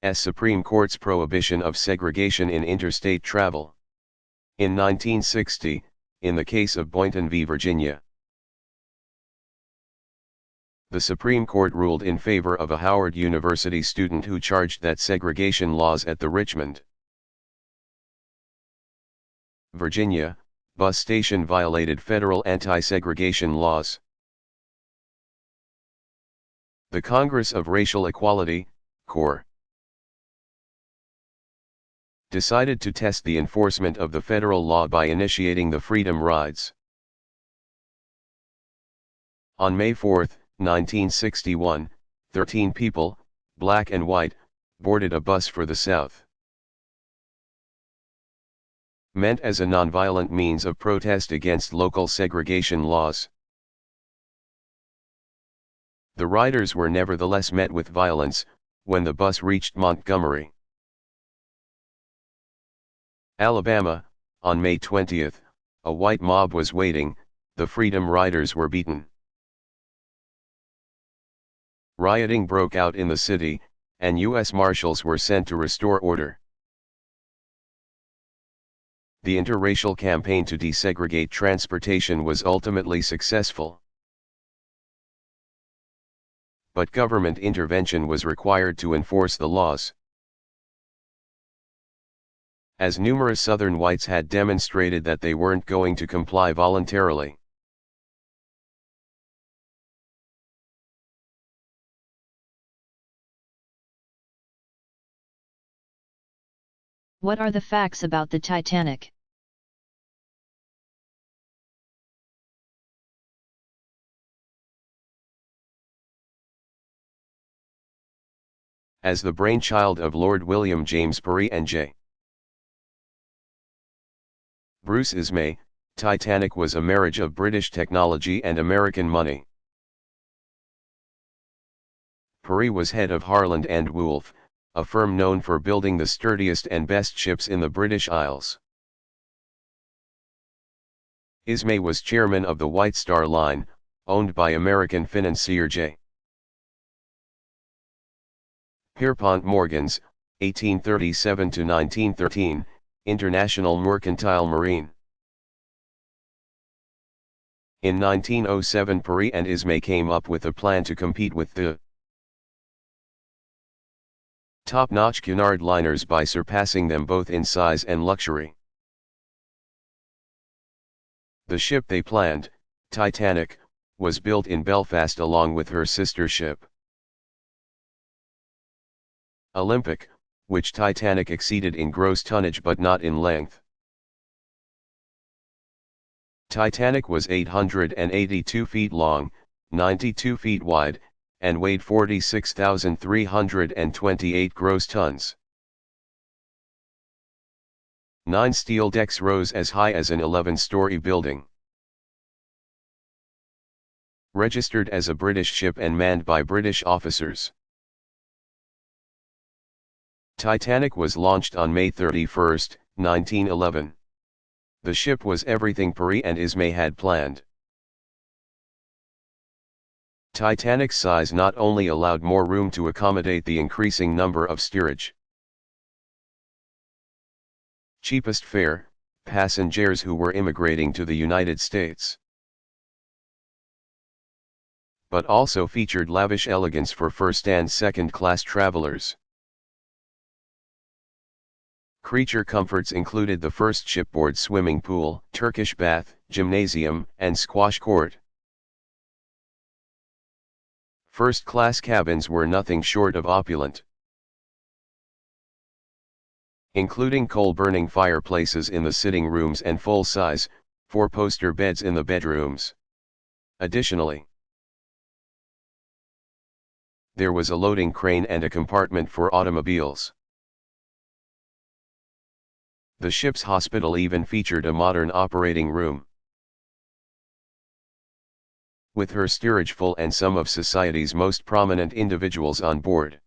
U.S. Supreme Court's prohibition of segregation in interstate travel. In 1960, in the case of Boynton v. Virginia, the Supreme Court ruled in favor of a Howard University student who charged that segregation laws at the Richmond, Virginia, bus station violated federal anti-segregation laws. The Congress of Racial Equality, CORE, decided to test the enforcement of the federal law by initiating the Freedom Rides. On May 4, 1961, 13 people, black and white, boarded a bus for the South. Meant as a nonviolent means of protest against local segregation laws. The riders were nevertheless met with violence when the bus reached Montgomery, Alabama. On May 20, a white mob was waiting, the Freedom Riders were beaten. Rioting broke out in the city, and U.S. Marshals were sent to restore order. The interracial campaign to desegregate transportation was ultimately successful. But government intervention was required to enforce the laws. As numerous Southern whites had demonstrated that they weren't going to comply voluntarily. What are the facts about the Titanic? As the brainchild of Lord William James Parry and J. Bruce Ismay, Titanic was a marriage of British technology and American money. Parry was head of Harland and Wolff, a firm known for building the sturdiest and best ships in the British Isles. Ismay was chairman of the White Star Line, owned by American financier J. Pierpont Morgan's, 1837 to 1913, International Mercantile Marine. In 1907 Parry and Ismay came up with a plan to compete with the top-notch Cunard liners by surpassing them both in size and luxury. The ship they planned, Titanic, was built in Belfast along with her sister ship, Olympic, which Titanic exceeded in gross tonnage but not in length. Titanic was 882 feet long, 92 feet wide, and weighed 46,328 gross tons. 9 steel decks rose as high as an 11-story building. Registered as a British ship and manned by British officers. Titanic was launched on May 31, 1911. The ship was everything Parry and Ismay had planned. Titanic's size not only allowed more room to accommodate the increasing number of steerage, cheapest fare, passengers who were immigrating to the United States, but also featured lavish elegance for first and second class travelers. Creature comforts included the first shipboard swimming pool, Turkish bath, gymnasium, and squash court. First-class cabins were nothing short of opulent, including coal-burning fireplaces in the sitting rooms and full-size, 4-poster beds in the bedrooms. Additionally, there was a loading crane and a compartment for automobiles. The ship's hospital even featured a modern operating room. With her steerage full and some of society's most prominent individuals on board,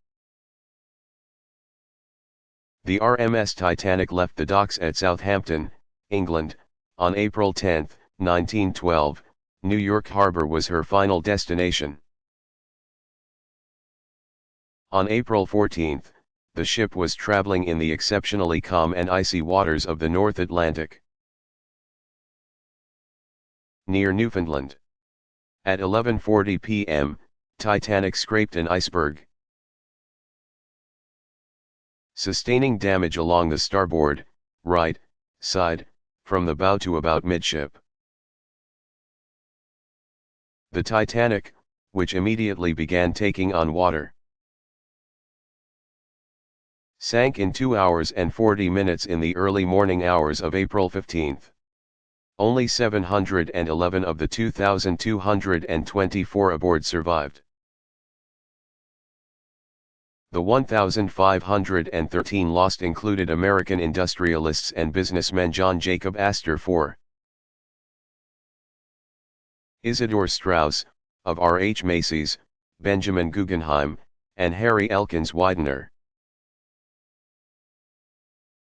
the RMS Titanic left the docks at Southampton, England, on April 10, 1912. New York Harbor was her final destination. On April 14, the ship was traveling in the exceptionally calm and icy waters of the North Atlantic, near Newfoundland. At 11:40 p.m., Titanic scraped an iceberg, sustaining damage along the starboard, right, side, from the bow to about midship. The Titanic, which immediately began taking on water, sank in 2 hours and 40 minutes in the early morning hours of April 15. Only 711 of the 2,224 aboard survived. The 1,513 lost included American industrialists and businessmen John Jacob Astor IV, Isidor Straus, of R. H. Macy's, Benjamin Guggenheim, and Harry Elkins Widener.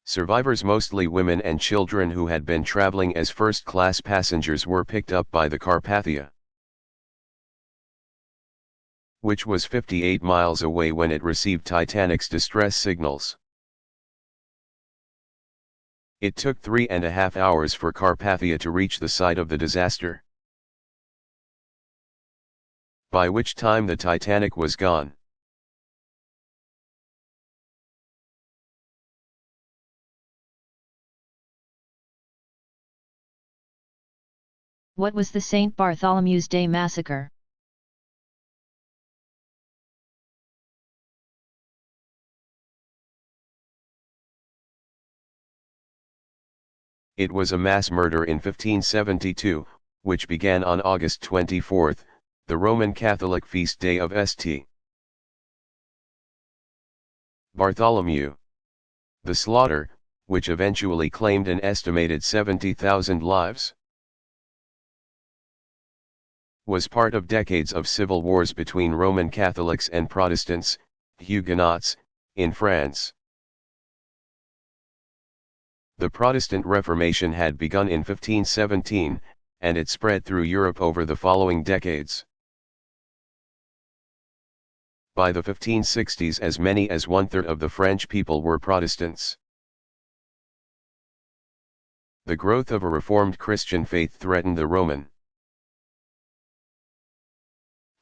Survivors, mostly women and children who had been traveling as first-class passengers, were picked up by the Carpathia, which was 58 miles away when it received Titanic's distress signals. It took 3.5 hours for Carpathia to reach the site of the disaster, by which time the Titanic was gone. What was the St. Bartholomew's Day Massacre? It was a mass murder in 1572, which began on August 24, the Roman Catholic feast day of St. Bartholomew. The slaughter, which eventually claimed an estimated 70,000 lives, was part of decades of civil wars between Roman Catholics and Protestants, Huguenots, in France. The Protestant Reformation had begun in 1517, and it spread through Europe over the following decades. By the 1560s, as many as one-third of the French people were Protestants. The growth of a Reformed Christian faith threatened the Roman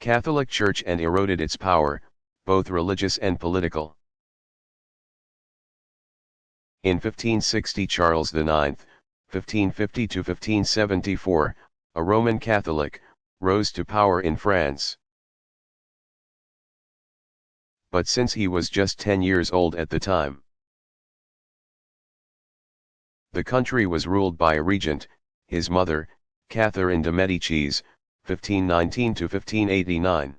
Catholic Church and eroded its power, both religious and political. In 1560, Charles IX, 1550 to 1574, a Roman Catholic, rose to power in France. But since he was just 10 years old at the time, the country was ruled by a regent, his mother, Catherine de' Medicis, 1519 to 1589.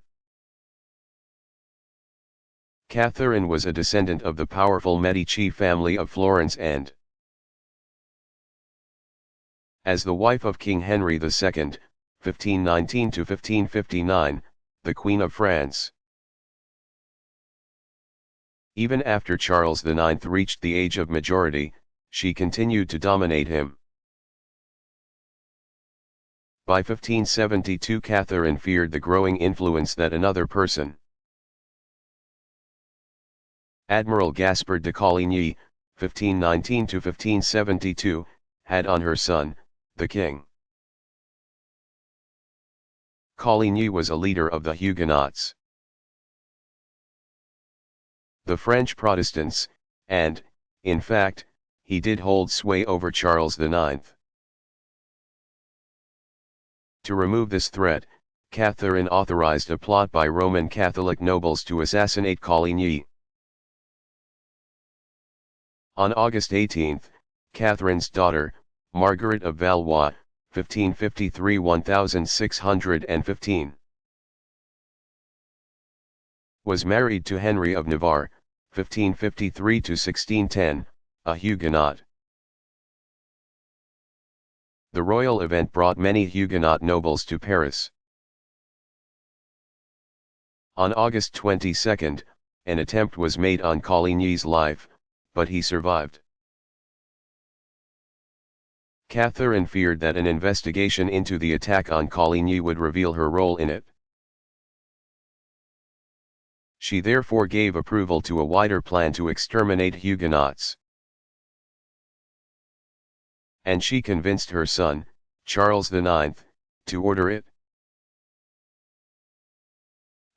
Catherine was a descendant of the powerful Medici family of Florence and, as the wife of King Henry II, 1519 to 1559, the Queen of France. Even after Charles IX reached the age of majority, she continued to dominate him. By 1572, Catherine feared the growing influence that another person, Admiral Gaspard de Coligny, 1519 to 1572, had on her son, the king. Coligny was a leader of the Huguenots, the French Protestants, and, in fact, he did hold sway over Charles IX. To remove this threat, Catherine authorized a plot by Roman Catholic nobles to assassinate Coligny. On August 18, Catherine's daughter, Margaret of Valois, 1553–1615, was married to Henry of Navarre, 1553–1610, a Huguenot. The royal event brought many Huguenot nobles to Paris. On August 22, an attempt was made on Coligny's life, but he survived. Catherine feared that an investigation into the attack on Coligny would reveal her role in it. She therefore gave approval to a wider plan to exterminate Huguenots. And she convinced her son, Charles IX, to order it.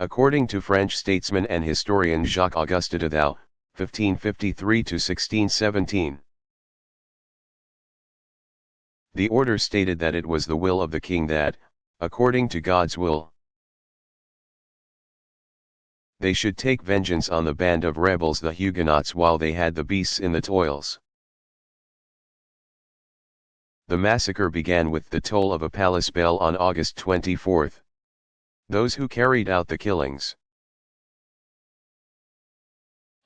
According to French statesman and historian Jacques-Auguste de Thou, 1553–1617. The order stated that it was the will of the king that, according to God's will, they should take vengeance on the band of rebels the Huguenots while they had the beasts in the toils. The massacre began with the toll of a palace bell on August 24. Those who carried out the killings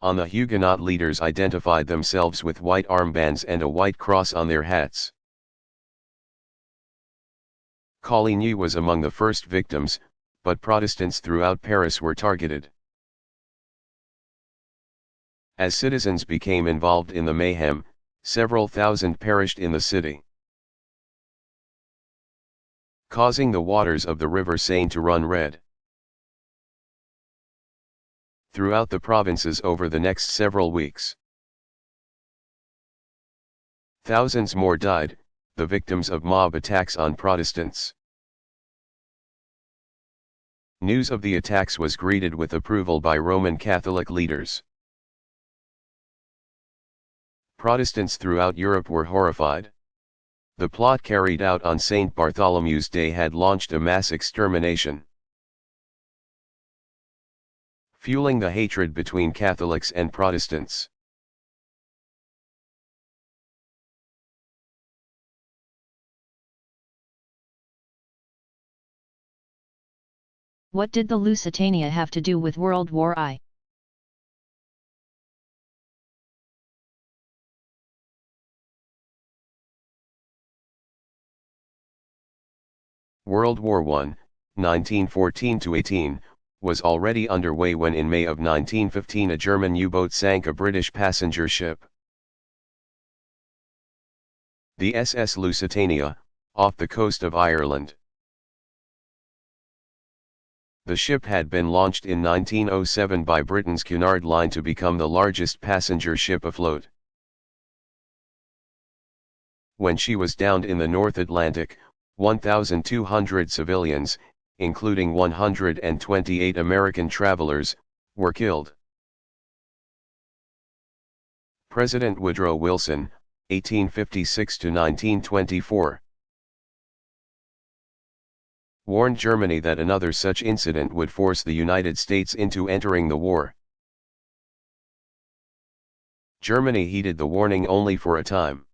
on the Huguenot leaders identified themselves with white armbands and a white cross on their hats. Coligny was among the first victims, but Protestants throughout Paris were targeted. As citizens became involved in the mayhem, several thousand perished in the city, causing the waters of the river Seine to run red. Throughout the provinces over the next several weeks, thousands more died, the victims of mob attacks on Protestants. News of the attacks was greeted with approval by Roman Catholic leaders. Protestants throughout Europe were horrified. The plot carried out on St. Bartholomew's Day had launched a mass extermination, fueling the hatred between Catholics and Protestants. What did the Lusitania have to do with World War I? World War I, 1914–18, was already underway when in May of 1915 a German U-boat sank a British passenger ship, the SS Lusitania, off the coast of Ireland. The ship had been launched in 1907 by Britain's Cunard Line to become the largest passenger ship afloat. When she was downed in the North Atlantic, 1,200 civilians, including 128 American travelers, were killed. President Woodrow Wilson, 1856–1924, warned Germany that another such incident would force the United States into entering the war. Germany heeded the warning only for a time.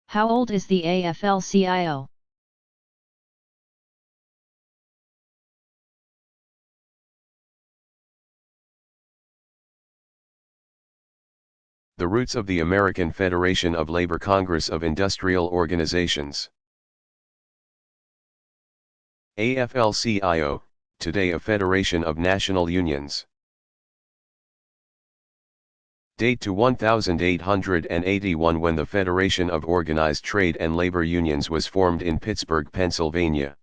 How old is the AFL-CIO? The roots of the American Federation of Labor Congress of Industrial Organizations. AFL-CIO, today a federation of national unions. Date to 1881 when the Federation of Organized Trade and Labor Unions was formed in Pittsburgh, Pennsylvania,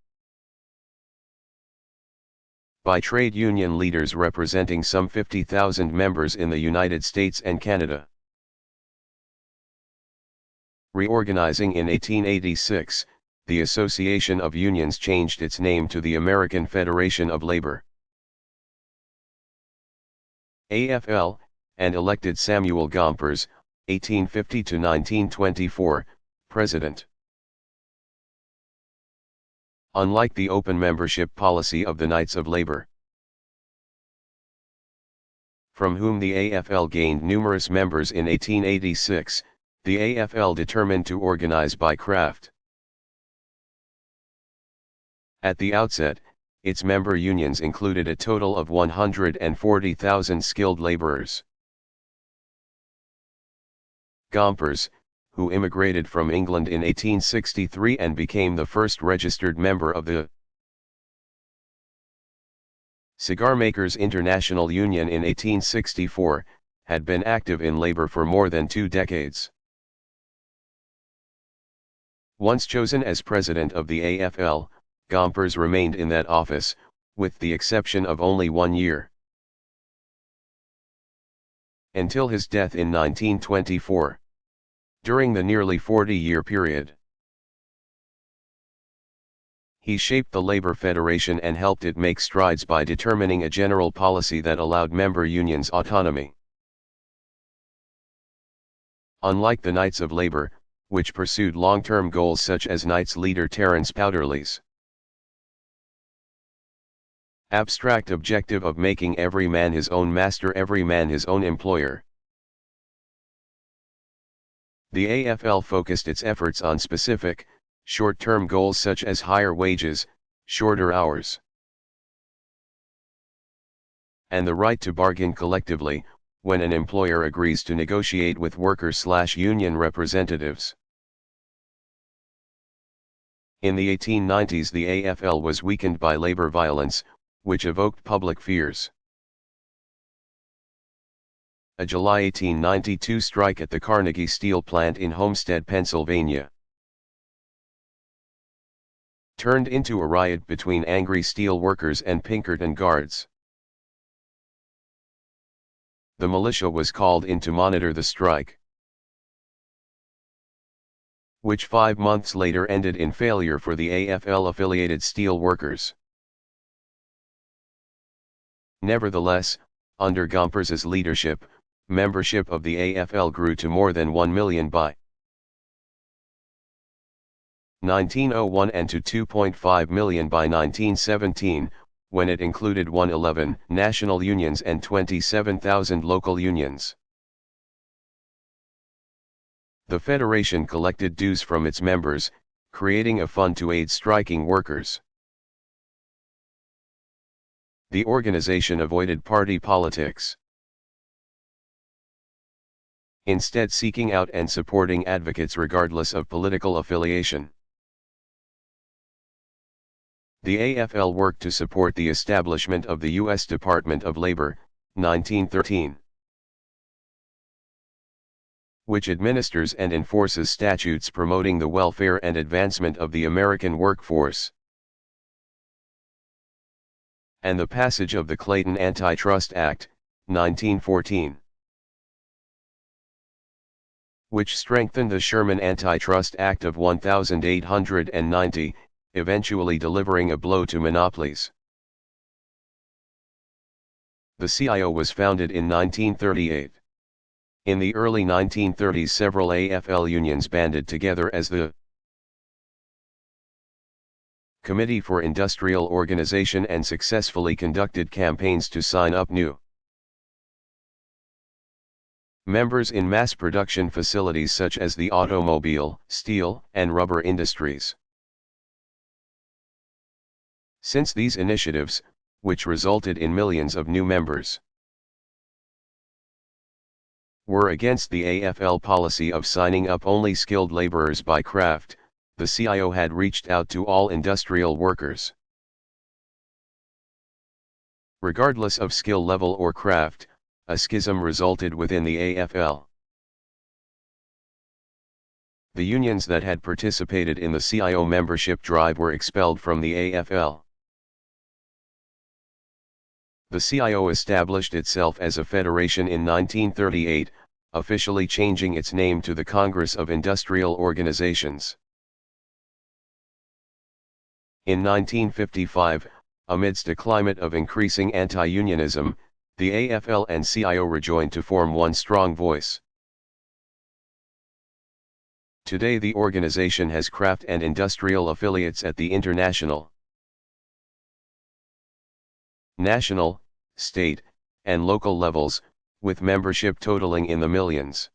by trade union leaders representing some 50,000 members in the United States and Canada. Reorganizing in 1886, the Association of Unions changed its name to the American Federation of Labor, AFL, and elected Samuel Gompers, 1850–1924, president. Unlike the open membership policy of the Knights of Labor, from whom the AFL gained numerous members in 1886, the AFL determined to organize by craft. At the outset, its member unions included a total of 140,000 skilled laborers. Gompers, who immigrated from England in 1863 and became the first registered member of the Cigar Makers International Union in 1864, had been active in labor for more than 2 decades. Once chosen as president of the AFL, Gompers remained in that office, with the exception of only 1 year. until his death in 1924. During the nearly 40-year period, he shaped the Labor Federation and helped it make strides by determining a general policy that allowed member unions autonomy. Unlike the Knights of Labor, which pursued long-term goals such as Knights leader Terence Powderly's abstract objective of making every man his own master, every man his own employer, the AFL focused its efforts on specific, short-term goals such as higher wages, shorter hours, and the right to bargain collectively, when an employer agrees to negotiate with workers/union representatives. In the 1890s, the AFL was weakened by labor violence, which evoked public fears. A July 1892 strike at the Carnegie Steel plant in Homestead, Pennsylvania, turned into a riot between angry steel workers and Pinkerton guards. The militia was called in to monitor the strike, which 5 months later ended in failure for the AFL-affiliated steel workers. Nevertheless, under Gompers's leadership, membership of the AFL grew to more than 1 million by 1901 and to 2.5 million by 1917, when it included 111 national unions and 27,000 local unions. The Federation collected dues from its members, creating a fund to aid striking workers. The organization avoided party politics, instead seeking out and supporting advocates regardless of political affiliation. The AFL worked to support the establishment of the U.S. Department of Labor, 1913, which administers and enforces statutes promoting the welfare and advancement of the American workforce, and the passage of the Clayton Antitrust Act, 1914, which strengthened the Sherman Antitrust Act of 1890, eventually delivering a blow to monopolies. The CIO was founded in 1938. In the early 1930s, several AFL unions banded together as the Committee for Industrial Organization and successfully conducted campaigns to sign up new members in mass production facilities such as the automobile, steel, and rubber industries. Since these initiatives, which resulted in millions of new members, were against the AFL policy of signing up only skilled laborers by craft, the CIO had reached out to all industrial workers, regardless of skill level or craft. A schism resulted within the AFL. The unions that had participated in the CIO membership drive were expelled from the AFL. The CIO established itself as a federation in 1938, officially changing its name to the Congress of Industrial Organizations. In 1955, amidst a climate of increasing anti-unionism, the AFL and CIO rejoined to form one strong voice. Today the organization has craft and industrial affiliates at the international, national, state, and local levels, with membership totaling in the millions.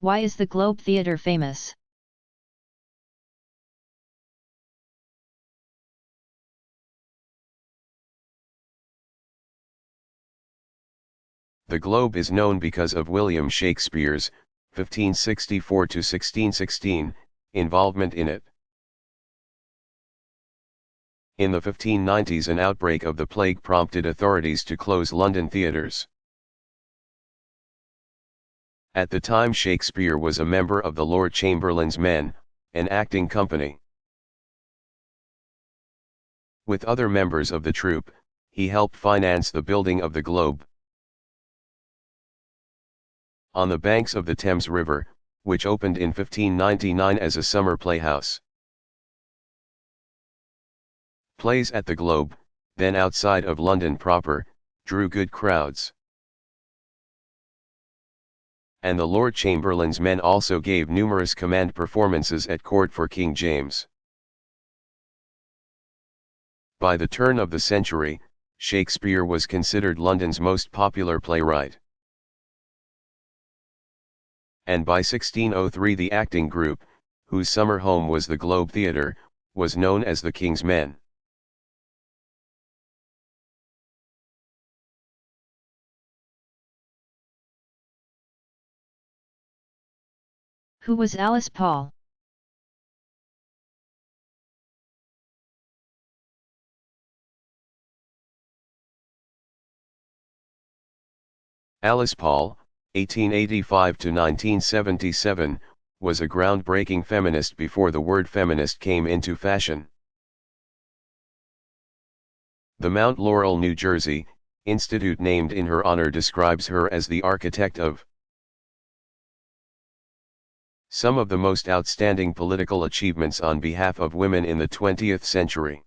Why is the Globe Theatre famous? The Globe is known because of William Shakespeare's 1564 to 1616 involvement in it. In the 1590s, an outbreak of the plague prompted authorities to close London theatres. At the time, Shakespeare was a member of the Lord Chamberlain's Men, an acting company. With other members of the troupe, he helped finance the building of the Globe. On the banks of the Thames River, which opened in 1599 as a summer playhouse. Plays at the Globe, then outside of London proper, drew good crowds. And the Lord Chamberlain's men also gave numerous command performances at court for King James. By the turn of the century, Shakespeare was considered London's most popular playwright. And by 1603 the acting group, whose summer home was the Globe Theatre, was known as the King's Men. Who was Alice Paul? Alice Paul, 1885 to 1977, was a groundbreaking feminist before the word feminist came into fashion. The Mount Laurel, New Jersey, institute named in her honor describes her as the architect of some of the most outstanding political achievements on behalf of women in the 20th century.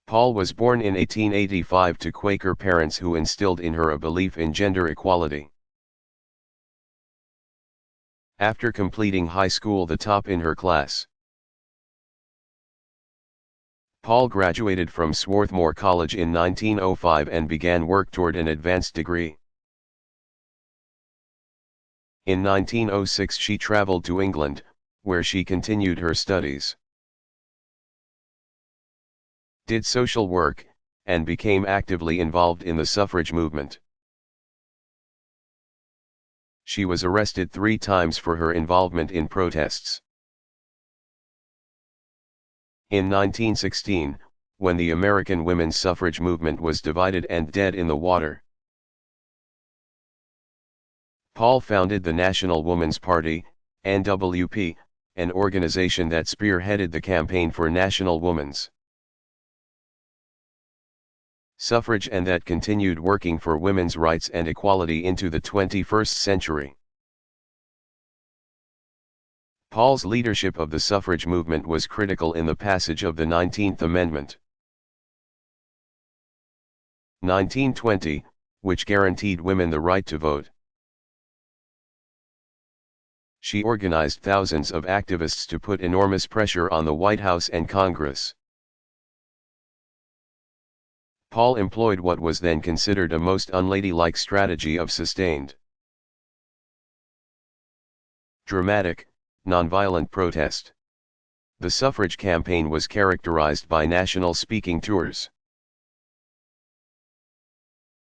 Paul was born in 1885 to Quaker parents who instilled in her a belief in gender equality. After completing high school the top in her class, Paul graduated from Swarthmore College in 1905 and began work toward an advanced degree. In 1906 she traveled to England, where she continued her studies, did social work, and became actively involved in the suffrage movement. She was arrested 3 times for her involvement in protests. In 1916, when the American women's suffrage movement was divided and dead in the water, Paul founded the National Woman's Party, NWP, an organization that spearheaded the campaign for national women's suffrage and that continued working for women's rights and equality into the 21st century. Paul's leadership of the suffrage movement was critical in the passage of the 19th Amendment, 1920, which guaranteed women the right to vote. She organized thousands of activists to put enormous pressure on the White House and Congress. Paul employed what was then considered a most unladylike strategy of sustained, dramatic, nonviolent protest. The suffrage campaign was characterized by national speaking tours,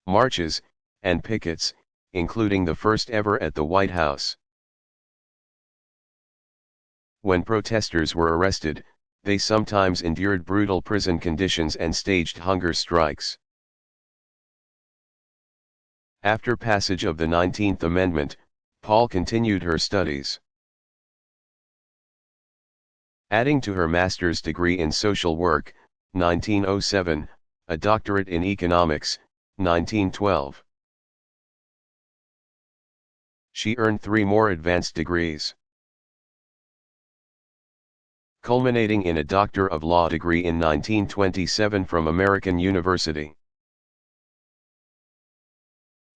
marches, and pickets, including the first ever at the White House. When protesters were arrested, they sometimes endured brutal prison conditions and staged hunger strikes. After passage of the 19th Amendment, Paul continued her studies, adding to her master's degree in social work, 1907, a doctorate in economics, 1912. She earned 3 more advanced degrees, culminating in a Doctor of Law degree in 1927 from American University.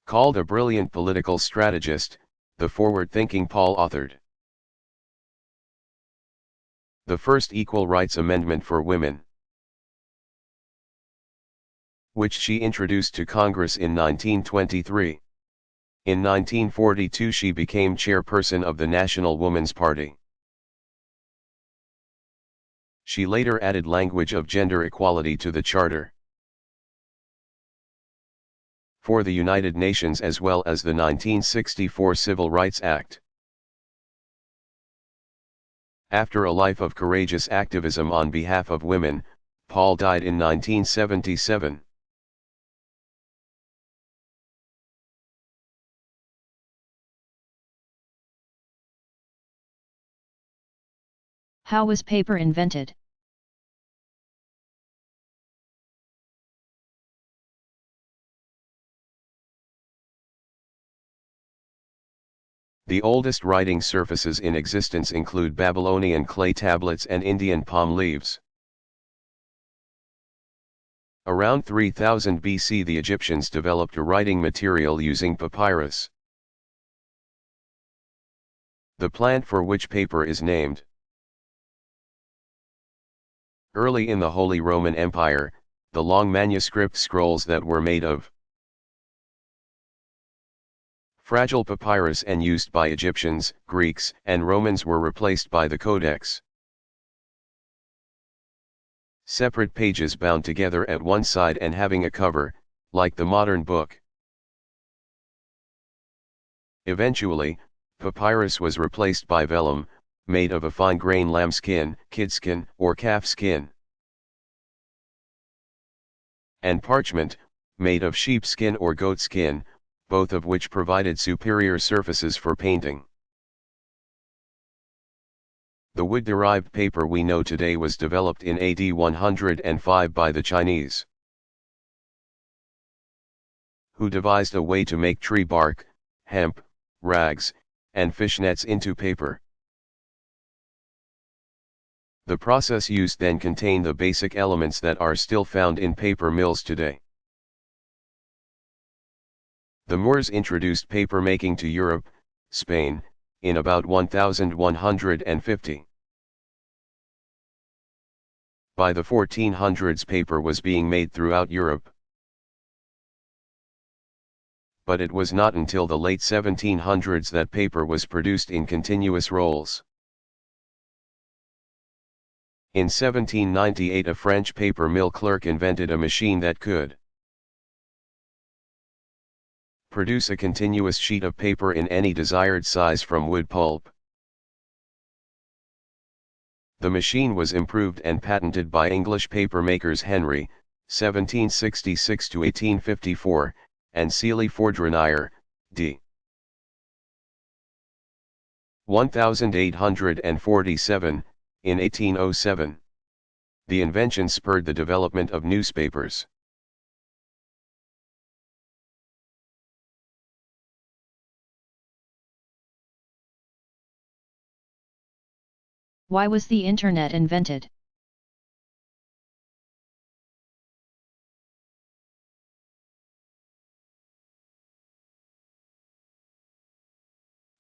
Called a brilliant political strategist, the forward-thinking Paul authored the first Equal Rights Amendment for women, which she introduced to Congress in 1923. In 1942 she became chairperson of the National Woman's Party. She later added language of gender equality to the Charter for the United Nations as well as the 1964 Civil Rights Act. After a life of courageous activism on behalf of women, Paul died in 1977. How was paper invented? The oldest writing surfaces in existence include Babylonian clay tablets and Indian palm leaves. Around 3000 BC the Egyptians developed a writing material using papyrus, the plant for which paper is named. Early in the Holy Roman Empire, the long manuscript scrolls that were made of fragile papyrus and used by Egyptians, Greeks, and Romans were replaced by the codex. Separate pages bound together at one side and having a cover, like the modern book. Eventually, papyrus was replaced by vellum, made of a fine-grained lambskin, kidskin, or calfskin, and parchment, made of sheepskin or goatskin, both of which provided superior surfaces for painting. The wood-derived paper we know today was developed in AD 105 by the Chinese, who devised a way to make tree bark, hemp, rags, and fish nets into paper. The process used then contained the basic elements that are still found in paper mills today. The Moors introduced paper making to Europe, Spain, in about 1150. By the 1400s paper was being made throughout Europe. But it was not until the late 1700s that paper was produced in continuous rolls. In 1798 a French paper mill clerk invented a machine that could produce a continuous sheet of paper in any desired size from wood pulp. The machine was improved and patented by English paper makers Henry, 1766 to 1854, and Seely Fordrenier, d. 1847, in 1807. The invention spurred the development of newspapers. Why was the Internet invented?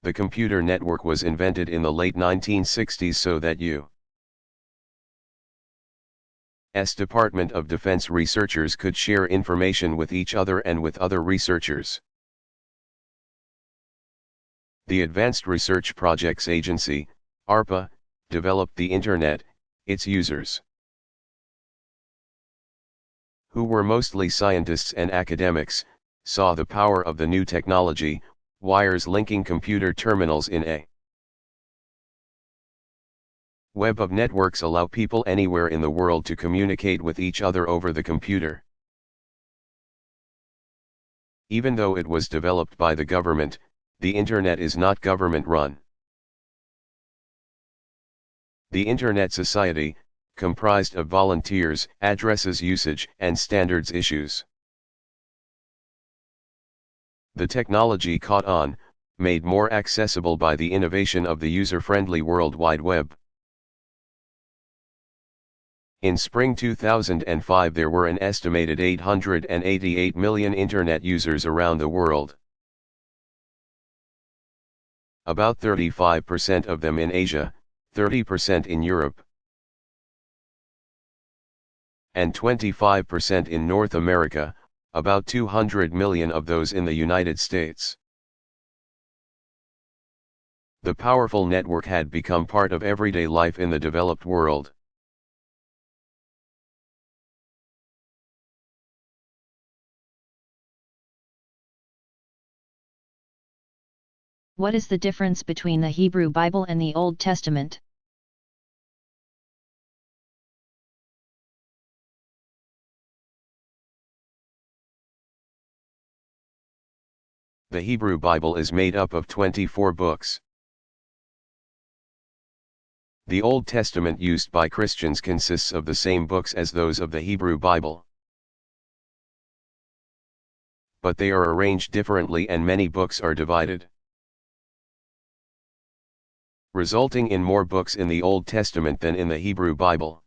The computer network was invented in the late 1960s so that U.S. Department of Defense researchers could share information with each other and with other researchers. The Advanced Research Projects Agency, ARPA, developed the Internet. Its users, who were mostly scientists and academics, saw the power of the new technology, wires linking computer terminals in a web of networks allow people anywhere in the world to communicate with each other over the computer. Even though it was developed by the government, the Internet is not government-run. The Internet Society, comprised of volunteers, addresses usage and standards issues. The technology caught on, made more accessible by the innovation of the user-friendly World Wide Web. In spring 2005 there were an estimated 888 million Internet users around the world. About 35% of them in Asia, 30% in Europe, and 25% in North America, about 200 million of those in the United States. The powerful network had become part of everyday life in the developed world. What is the difference between the Hebrew Bible and the Old Testament? The Hebrew Bible is made up of 24 books. The Old Testament used by Christians consists of the same books as those of the Hebrew Bible, but they are arranged differently and many books are divided. resulting in more books in the Old Testament than in the Hebrew Bible.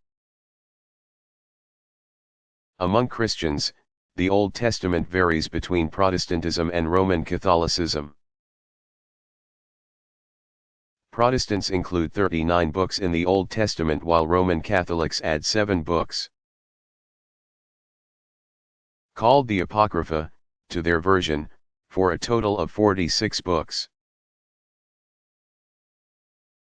Among Christians, the Old Testament varies between Protestantism and Roman Catholicism. Protestants include 39 books in the Old Testament while Roman Catholics add 7 books, called the Apocrypha, to their version, for a total of 46 books.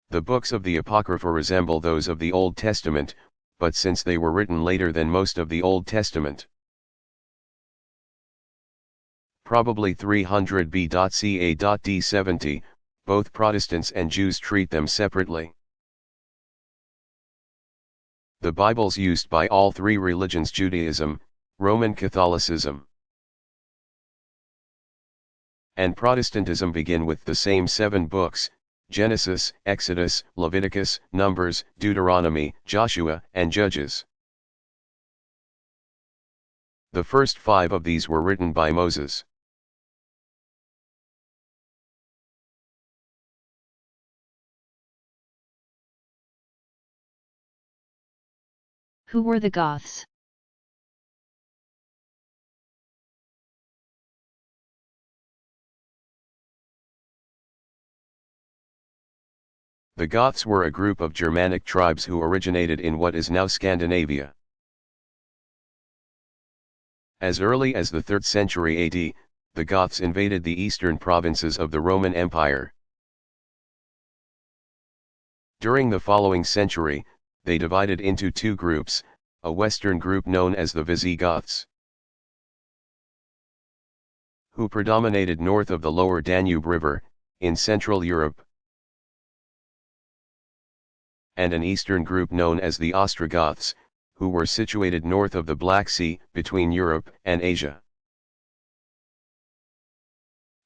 The books of the Apocrypha resemble those of the Old Testament, but since they were written later than most of the Old Testament, probably 300 BC/AD 70, both Protestants and Jews treat them separately. The Bibles used by all three religions, Judaism, Roman Catholicism, and Protestantism, begin with the same 7 books: Genesis, Exodus, Leviticus, Numbers, Deuteronomy, Joshua, and Judges. The first 5 of these were written by Moses. Who were the Goths? The Goths were a group of Germanic tribes who originated in what is now Scandinavia. As early as the 3rd century AD, the Goths invaded the eastern provinces of the Roman Empire. During the following century, they divided into 2 groups, a western group known as the Visigoths, who predominated north of the lower Danube River, in Central Europe, and an eastern group known as the Ostrogoths, who were situated north of the Black Sea, between Europe and Asia.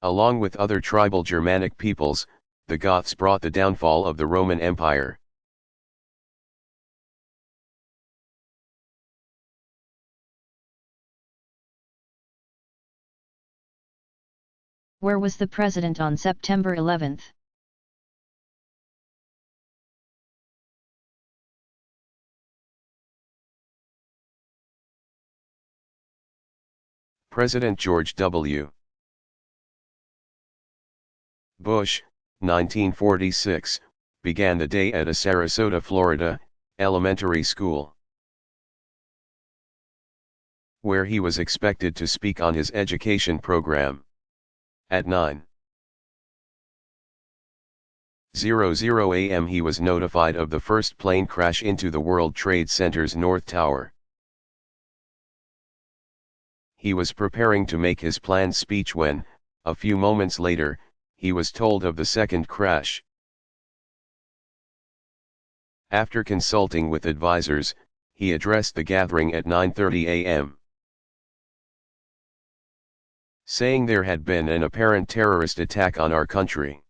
Along with other tribal Germanic peoples, the Goths brought the downfall of the Roman Empire. Where was the president on September 11th? President George W. Bush, 1946, began the day at a Sarasota, Florida, elementary school, where he was expected to speak on his education program. At 9:00 a.m. he was notified of the first plane crash into the World Trade Center's North Tower. He was preparing to make his planned speech when, a few moments later, he was told of the second crash. After consulting with advisors, he addressed the gathering at 9:30 a.m., saying there had been an apparent terrorist attack on our country.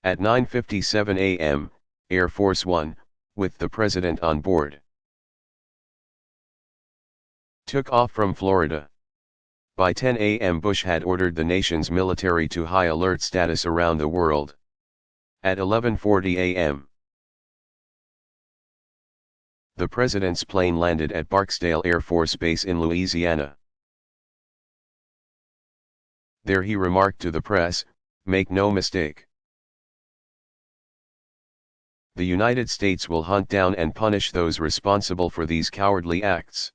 At 9:57 a.m., Air Force One, with the president on board, took off from Florida. By 10 a.m. Bush had ordered the nation's military to high alert status around the world. At 11:40 a.m., the president's plane landed at Barksdale Air Force Base in Louisiana. There he remarked to the press, "Make no mistake. The United States will hunt down and punish those responsible for these cowardly acts."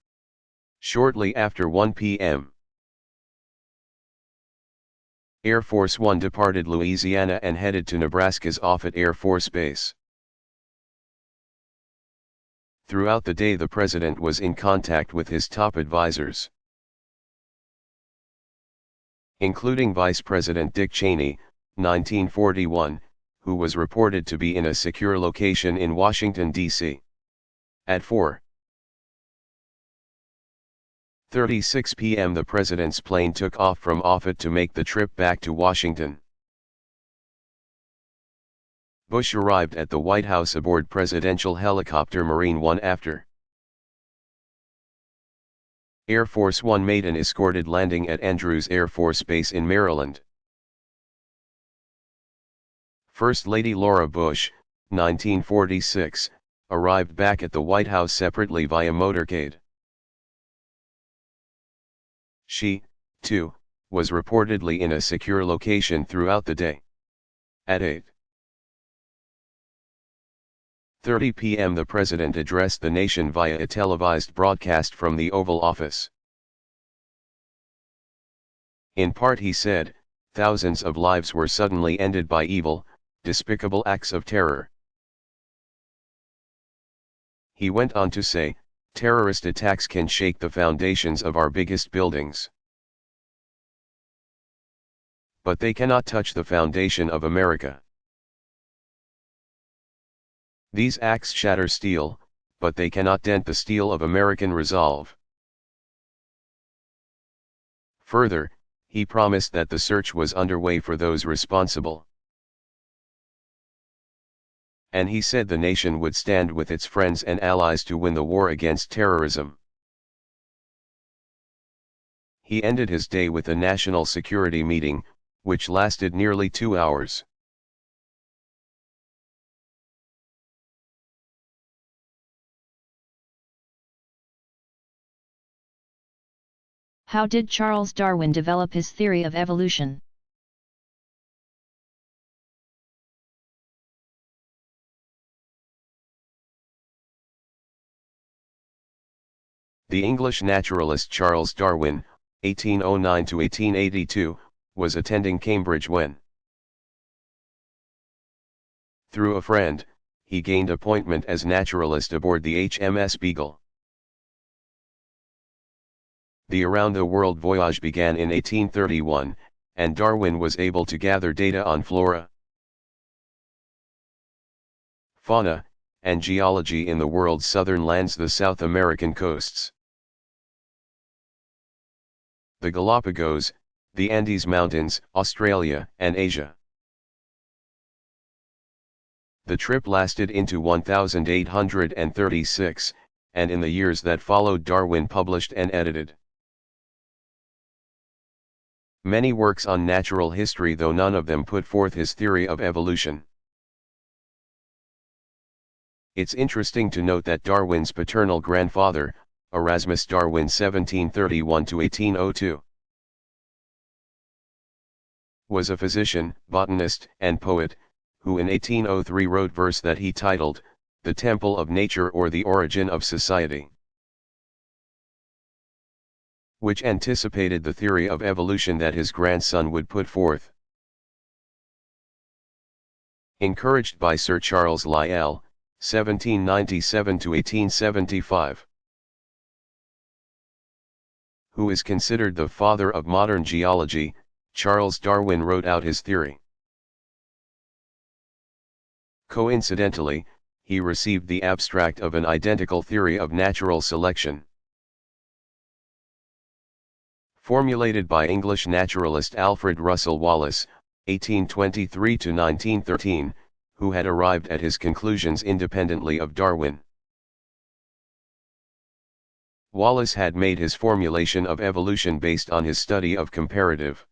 Shortly after 1 p.m., Air Force One departed Louisiana and headed to Nebraska's Offutt Air Force Base. Throughout the day the president was in contact with his top advisors, including Vice President Dick Cheney, 1941, who was reported to be in a secure location in Washington, D.C. At 4:36 p.m. the president's plane took off from Offutt to make the trip back to Washington. Bush arrived at the White House aboard presidential helicopter Marine One after Air Force One made an escorted landing at Andrews Air Force Base in Maryland. First Lady Laura Bush, 1946, arrived back at the White House separately via motorcade. She, too, was reportedly in a secure location throughout the day. At 8:30 p.m. the president addressed the nation via a televised broadcast from the Oval Office. In part he said, thousands of lives were suddenly ended by evil, despicable acts of terror. He went on to say, terrorist attacks can shake the foundations of our biggest buildings. But they cannot touch the foundation of America. These acts shatter steel, but they cannot dent the steel of American resolve. Further, he promised that the search was underway for those responsible. And he said the nation would stand with its friends and allies to win the war against terrorism. He ended his day with a national security meeting, which lasted nearly 2 hours. How did Charles Darwin develop his theory of evolution? The English naturalist Charles Darwin, 1809 to 1882, was attending Cambridge when, through a friend, he gained appointment as naturalist aboard the HMS Beagle. The around-the-world voyage began in 1831, and Darwin was able to gather data on flora, fauna, and geology in the world's southern lands, the South American coasts, the Galapagos, the Andes Mountains, Australia, and Asia. The trip lasted into 1836, and in the years that followed Darwin published and edited many works on natural history, though none of them put forth his theory of evolution. It's interesting to note that Darwin's paternal grandfather, Erasmus Darwin (1731–1802), was a physician, botanist, and poet, who in 1803 wrote verse that he titled, "The Temple of Nature, or the Origin of Society," which anticipated the theory of evolution that his grandson would put forth. Encouraged by Sir Charles Lyell, 1797–1875, who is considered the father of modern geology, Charles Darwin wrote out his theory. Coincidentally, he received the abstract of an identical theory of natural selection, formulated by English naturalist Alfred Russel Wallace, 1823–1913, who had arrived at his conclusions independently of Darwin. Wallace had made his formulation of evolution based on his study of comparative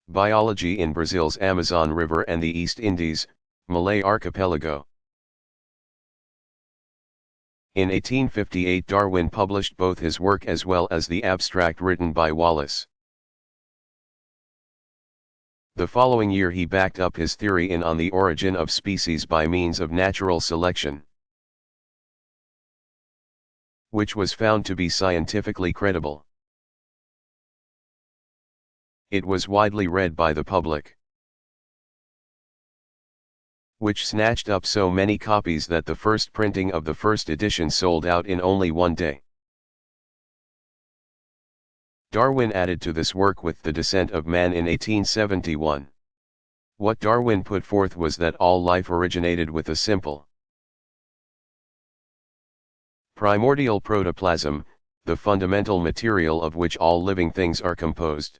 biology in Brazil's Amazon River and the East Indies, Malay Archipelago. In 1858 Darwin published both his work as well as the abstract written by Wallace. The following year he backed up his theory in On the Origin of Species by Means of Natural Selection, which was found to be scientifically credible. It was widely read by the public, which snatched up so many copies that the first printing of the first edition sold out in only one day. Darwin added to this work with The Descent of Man in 1871. What Darwin put forth was that all life originated with a simple primordial protoplasm, the fundamental material of which all living things are composed.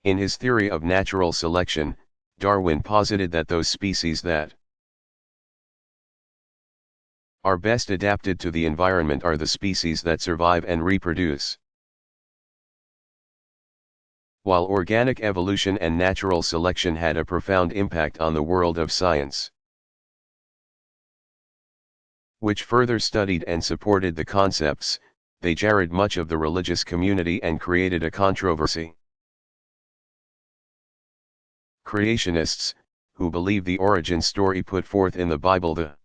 In his theory of natural selection, Darwin posited that those species that are best adapted to the environment are the species that survive and reproduce. while organic evolution and natural selection had a profound impact on the world of science, which further studied and supported the concepts, they jarred much of the religious community and created a controversy. Creationists, who believe the origin story put forth in the Bible, the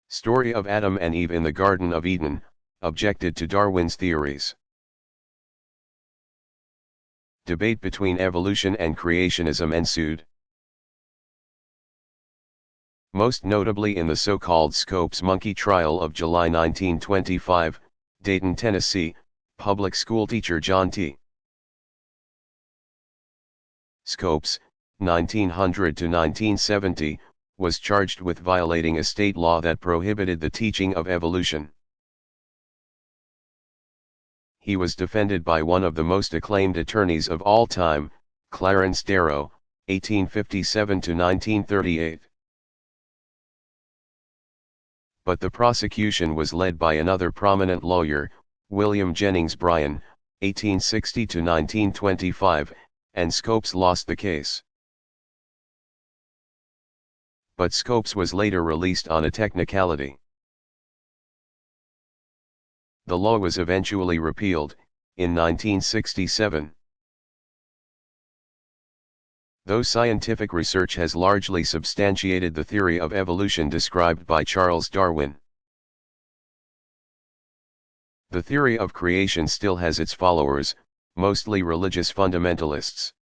story of Adam and Eve in the Garden of Eden, objected to Darwin's theories. Debate between evolution and creationism ensued, most notably in the so-called Scopes monkey trial of July 1925, Dayton, Tennessee. Public school teacher John T. Scopes, 1900 to 1970, was charged with violating a state law that prohibited the teaching of evolution. He was defended by one of the most acclaimed attorneys of all time, Clarence Darrow, 1857 to 1938. But the prosecution was led by another prominent lawyer, William Jennings Bryan, 1860 to 1925, and Scopes lost the case. But Scopes was later released on a technicality. The law was eventually repealed, in 1967. Though scientific research has largely substantiated the theory of evolution described by Charles Darwin, the theory of creation still has its followers, mostly religious fundamentalists.